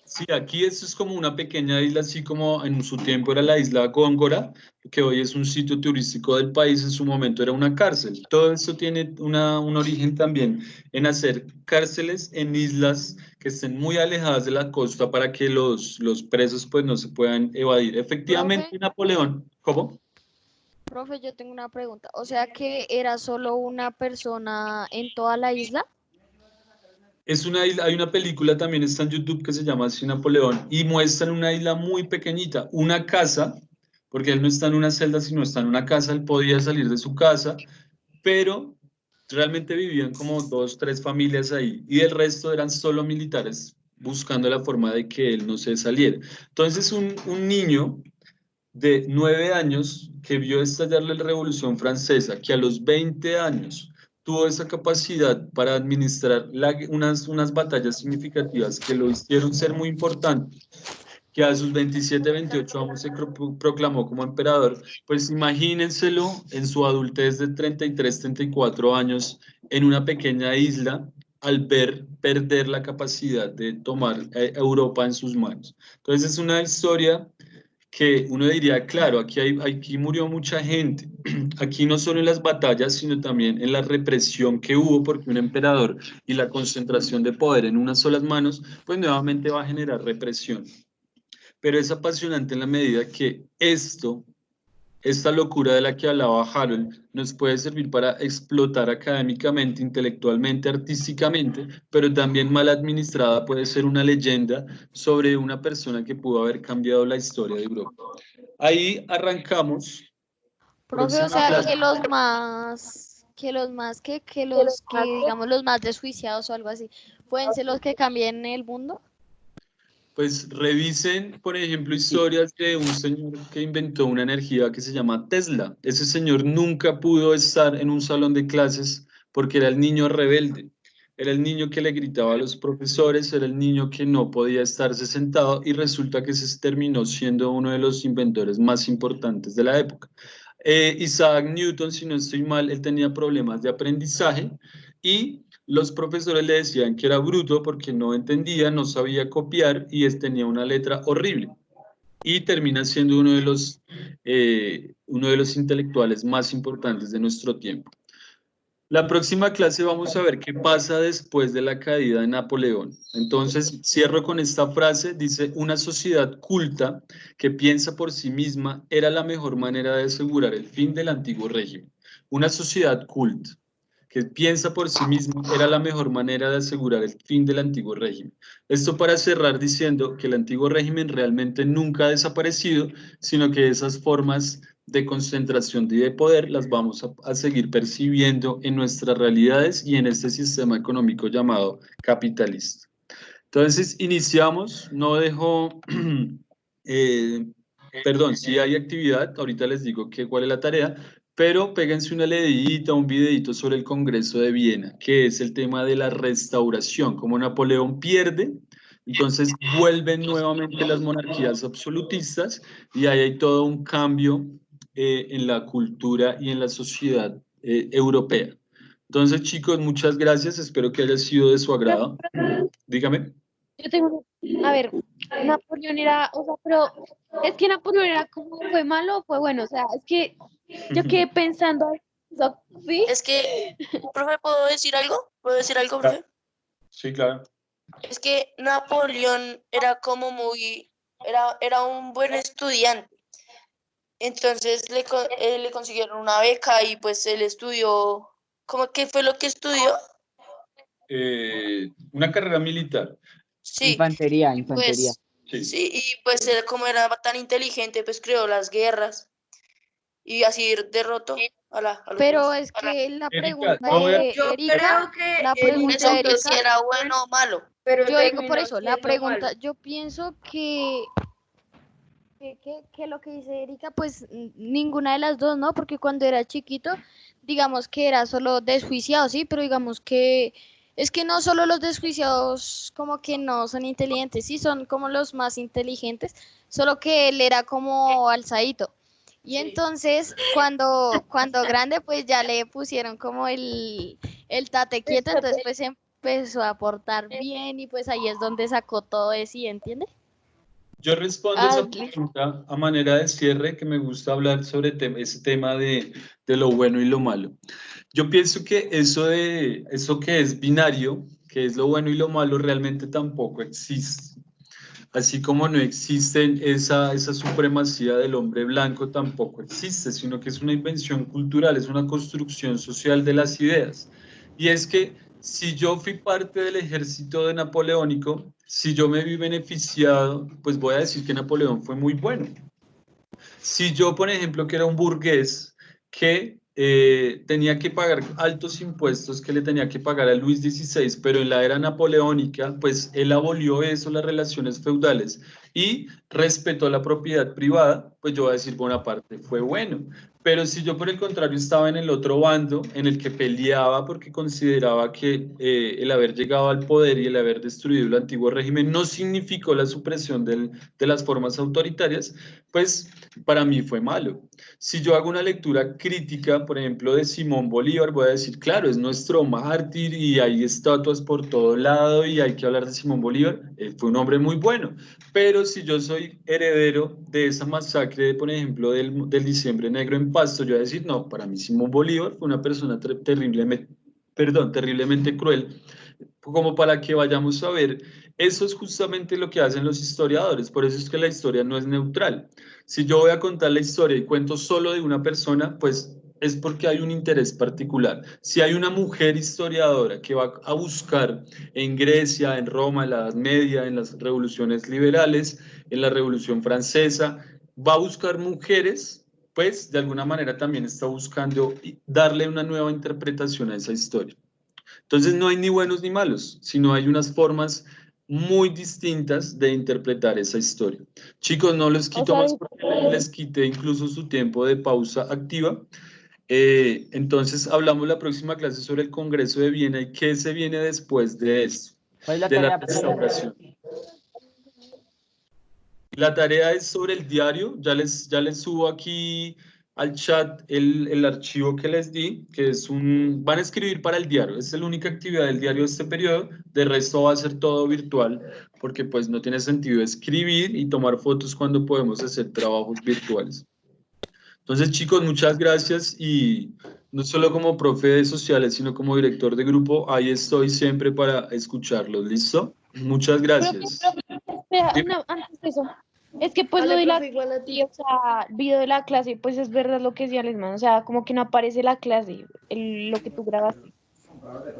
Speaker 1: Sí, aquí esto es como una pequeña isla, así como en su tiempo era la isla Góngora, que hoy es un sitio turístico del país, en su momento era una cárcel. Todo esto tiene un origen también en hacer cárceles en islas que estén muy alejadas de la costa para que los presos pues no se puedan evadir. Efectivamente,
Speaker 8: Profe,
Speaker 1: Napoleón, ¿cómo?
Speaker 8: profe, yo tengo una pregunta. O sea que era solo una persona en toda la isla.
Speaker 1: Es una isla, hay una película también está en YouTube que se llama así Napoleón y muestran una isla muy pequeñita, una casa, porque él no está en una celda, sino está en una casa, él podía salir de su casa, pero realmente vivían como 2, 3 familias ahí y el resto eran solo militares buscando la forma de que él no se saliera. Entonces un niño de 9 años que vio estallar la Revolución Francesa, que a los 20 años tuvo esa capacidad para administrar unas batallas significativas que lo hicieron ser muy importante, que a sus 27, 28 años se proclamó como emperador, pues imagínenselo en su adultez de 33, 34 años en una pequeña isla al ver perder la capacidad de tomar Europa en sus manos. Entonces es una historia que uno diría, claro, aquí murió mucha gente, aquí no solo en las batallas, sino también en la represión que hubo, porque un emperador y la concentración de poder en unas solas manos, pues nuevamente va a generar represión. Pero es apasionante en la medida que esta locura de la que hablaba Harold, nos puede servir para explotar académicamente, intelectualmente, artísticamente, pero también mal administrada puede ser una leyenda sobre una persona que pudo haber cambiado la historia de Europa. Ahí arrancamos.
Speaker 8: Profe, o
Speaker 1: Próxima
Speaker 8: sea
Speaker 1: clase.
Speaker 8: que digamos los más desjuiciados o algo así, pueden ser los que cambien el mundo.
Speaker 1: Pues revisen, por ejemplo, historias de un señor que inventó una energía que se llama Tesla. Ese señor nunca pudo estar en un salón de clases porque era el niño rebelde. Era el niño que le gritaba a los profesores, era el niño que no podía estarse sentado y resulta que se terminó siendo uno de los inventores más importantes de la época. Isaac Newton, si no estoy mal, él tenía problemas de aprendizaje y los profesores le decían que era bruto porque no entendía, no sabía copiar y tenía una letra horrible. Y termina siendo uno de los intelectuales más importantes de nuestro tiempo. La próxima clase vamos a ver qué pasa después de la caída de Napoleón. Entonces, cierro con esta frase, dice, una sociedad culta que piensa por sí misma era la mejor manera de asegurar el fin del antiguo régimen. Una sociedad culta que piensa por sí misma era la mejor manera de asegurar el fin del antiguo régimen. Esto para cerrar diciendo que el antiguo régimen realmente nunca ha desaparecido, sino que esas formas de concentración y de poder las vamos a seguir percibiendo en nuestras realidades y en este sistema económico llamado capitalista. Entonces, iniciamos, no dejo, perdón, si hay actividad, ahorita les digo cuál es la tarea, pero péguense una leidita, un videito sobre el Congreso de Viena, que es el tema de la restauración, como Napoleón pierde, entonces vuelven nuevamente las monarquías absolutistas y ahí hay todo un cambio en la cultura y en la sociedad europea. Entonces, chicos, muchas gracias, espero que haya sido de su agrado. Dígame.
Speaker 6: Yo tengo, a ver, Napoleón era, o sea, pero es que Napoleón era como, ¿fue malo o fue bueno? O sea, es que yo quedé pensando, ¿sí?
Speaker 3: Es que, profe, ¿puedo decir algo? ¿Puedo decir algo, profe?
Speaker 1: Sí, claro.
Speaker 3: Es que Napoleón era como era un buen estudiante. Entonces le consiguieron una beca y pues él estudió, ¿cómo que fue lo que estudió?
Speaker 1: Una carrera militar.
Speaker 3: Sí.
Speaker 7: Infantería.
Speaker 3: Pues, sí, y pues él como era tan inteligente, pues creó las guerras y así derrotó a los
Speaker 8: Pero
Speaker 3: demás.
Speaker 8: es que la
Speaker 1: Erika,
Speaker 8: pregunta
Speaker 12: Yo
Speaker 8: Erika,
Speaker 12: creo que
Speaker 8: la pregunta
Speaker 3: Eso
Speaker 8: de
Speaker 3: que si
Speaker 8: Erika,
Speaker 3: era bueno o malo.
Speaker 12: pero
Speaker 8: yo digo por
Speaker 12: terminó
Speaker 8: eso, la
Speaker 12: siendo
Speaker 8: pregunta,
Speaker 12: malo.
Speaker 8: yo pienso que Que lo que dice Erika, pues ninguna de las dos, ¿no? Porque cuando era chiquito, digamos que era solo desjuiciado, sí, pero digamos que es que no solo los desjuiciados como que no son inteligentes, sí, son como los más inteligentes, solo que él era como alzadito. Y entonces, cuando grande, pues ya le pusieron como el tate quieto, entonces pues empezó a portar bien y pues ahí es donde sacó todo de sí, ¿entiendes?
Speaker 1: Yo respondo esa pregunta a manera de cierre, que me gusta hablar sobre ese tema de lo bueno y lo malo. Yo pienso que eso que es binario, que es lo bueno y lo malo, realmente tampoco existe. Así como no existe esa supremacía del hombre blanco, tampoco existe, sino que es una invención cultural, es una construcción social de las ideas. Y es que si yo fui parte del ejército de napoleónico, si yo me vi beneficiado, pues voy a decir que Napoleón fue muy bueno. Si yo, por ejemplo, que era un burgués que tenía que pagar altos impuestos que le tenía que pagar a Luis XVI, pero en la era napoleónica, pues él abolió eso, las relaciones feudales, y respetó la propiedad privada, pues yo voy a decir Bonaparte fue bueno. Pero si yo por el contrario estaba en el otro bando, en el que peleaba porque consideraba que el haber llegado al poder y el haber destruido el antiguo régimen no significó la supresión de las formas autoritarias, pues para mí fue malo. Si yo hago una lectura crítica, por ejemplo, de Simón Bolívar, voy a decir, claro, es nuestro mártir y hay estatuas por todo lado y hay que hablar de Simón Bolívar, él fue un hombre muy bueno. Pero si yo soy heredero de esa masacre, por ejemplo, del Diciembre Negro en Pasto, yo voy a decir, no, para mí Simón Bolívar fue una persona terriblemente cruel, como para que vayamos a ver. Eso es justamente lo que hacen los historiadores, por eso es que la historia no es neutral. Si yo voy a contar la historia y cuento solo de una persona, pues es porque hay un interés particular. Si hay una mujer historiadora que va a buscar en Grecia, en Roma, en la Edad Media, en las revoluciones liberales, en la Revolución Francesa, va a buscar mujeres, pues de alguna manera también está buscando darle una nueva interpretación a esa historia. Entonces no hay ni buenos ni malos, sino hay unas formas muy distintas de interpretar esa historia. Chicos, no les quito más porque les quité incluso su tiempo de pausa activa. Entonces hablamos la próxima clase sobre el Congreso de Viena y qué se viene después de esto, de la restauración. La tarea es sobre el diario, ya les subo aquí al chat el archivo que les di, que es van a escribir para el diario, es la única actividad del diario de este periodo, de resto va a ser todo virtual, porque pues no tiene sentido escribir y tomar fotos cuando podemos hacer trabajos virtuales. Entonces chicos, muchas gracias y no solo como profe de sociales, sino como director de grupo, ahí estoy siempre para escucharlos, ¿listo? Muchas gracias.
Speaker 6: Espera, antes de eso. Es que pues lo de la video de la clase, pues es verdad lo que decía Lesman, o sea, como que no aparece la clase, lo que tú grabaste.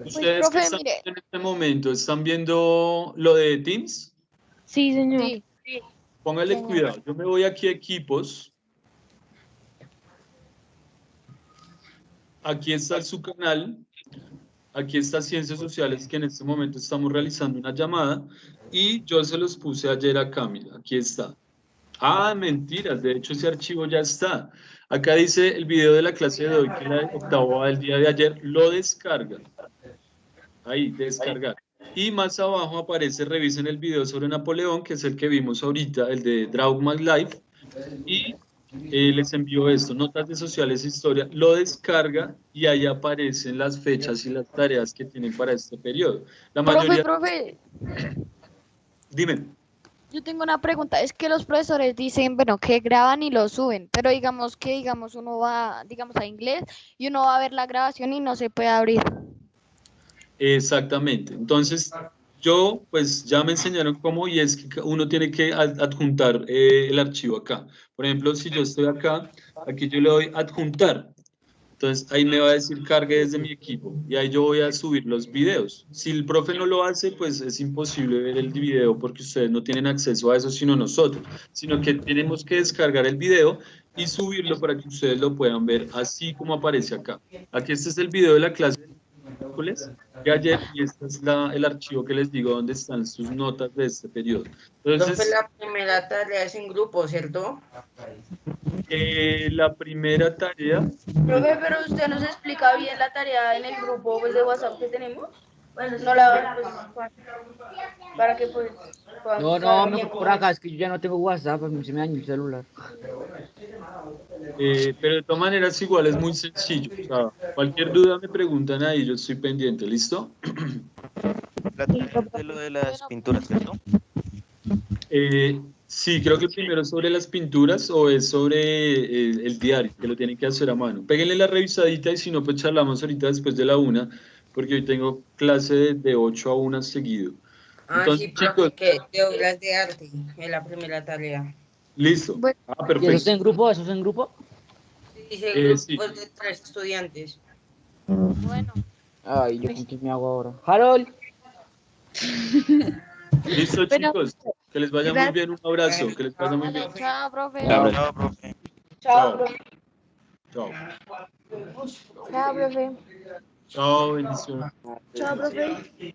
Speaker 1: ¿Ustedes qué están viendo en este momento? ¿Están viendo lo de Teams?
Speaker 6: Sí, señor. Sí.
Speaker 1: Póngale cuidado, yo me voy aquí a equipos. Aquí está su canal. Aquí está Ciencias Sociales, que en este momento estamos realizando una llamada. Y yo se los puse ayer acá, mira, aquí está. Ah, mentiras, de hecho ese archivo ya está. Acá dice el video de la clase de hoy, que era de octavo del día de ayer, lo descargan. Ahí, descargar. Y más abajo aparece, revisen el video sobre Napoleón, que es el que vimos ahorita, el de Draw My Life. Y les envío esto, notas de sociales e historia, lo descarga y ahí aparecen las fechas y las tareas que tienen para este periodo. La mayoría...
Speaker 8: Profe.
Speaker 1: Dime.
Speaker 8: Yo tengo una pregunta, es que los profesores dicen, bueno, que graban y lo suben, pero digamos que uno va, a inglés y uno va a ver la grabación y no se puede abrir.
Speaker 1: Exactamente, entonces yo pues ya me enseñaron cómo y es que uno tiene que adjuntar el archivo acá. Por ejemplo, si yo estoy acá, aquí yo le doy adjuntar. Entonces ahí me va a decir cargue desde mi equipo y ahí yo voy a subir los videos. Si el profe no lo hace, pues es imposible ver el video porque ustedes no tienen acceso a eso sino nosotros, sino que tenemos que descargar el video y subirlo para que ustedes lo puedan ver así como aparece acá. Aquí este es el video de la clase miércoles de ayer y este es el archivo que les digo donde están sus notas de este periodo.
Speaker 12: Profe,
Speaker 1: Entonces,
Speaker 12: la primera tarea es en grupo, ¿cierto?
Speaker 1: la primera tarea,
Speaker 12: Profe, pero usted nos explica bien la tarea en el grupo pues, de WhatsApp que tenemos. Bueno, no la pues, para que pues podamos
Speaker 7: No,
Speaker 12: saber
Speaker 7: me
Speaker 12: bien
Speaker 7: fue por acá, es que yo ya no tengo WhatsApp, a mí se me dañó el celular.
Speaker 1: pero de todas maneras igual es muy sencillo. O sea, cualquier duda me preguntan ahí, yo estoy pendiente, ¿listo?
Speaker 13: La tarea es de lo de las pinturas, ¿cierto?
Speaker 1: Sí, creo que primero es sobre las pinturas o es sobre el diario, que lo tienen que hacer a mano. Péguenle la revisadita y si no, pues charlamos ahorita después de la 1, porque hoy tengo clase de 8 a 1 seguido.
Speaker 12: Ah, sí,
Speaker 1: Entonces, chicos,
Speaker 12: profe, que de obras de arte es la primera tarea.
Speaker 1: listo.
Speaker 6: Bueno,
Speaker 1: Ah,
Speaker 7: ¿Y eso
Speaker 1: perfecto.
Speaker 7: es en grupo? ¿Eso es en grupo?
Speaker 12: Dice grupos
Speaker 1: Sí.
Speaker 12: de 3 estudiantes.
Speaker 8: Bueno,
Speaker 7: Ay, ¿yo con qué me hago ahora? ¡Harold!
Speaker 1: Listo,
Speaker 6: Pero-
Speaker 1: chicos. Que les vaya muy bien. Un abrazo. Que les vaya muy
Speaker 8: vale,
Speaker 1: bien.
Speaker 8: chao, profe.
Speaker 7: Chao.
Speaker 13: Chao, profe.
Speaker 1: Chao. Chao.
Speaker 8: Chao, profe.
Speaker 1: Chao, bendiciones.
Speaker 8: Chao, profe.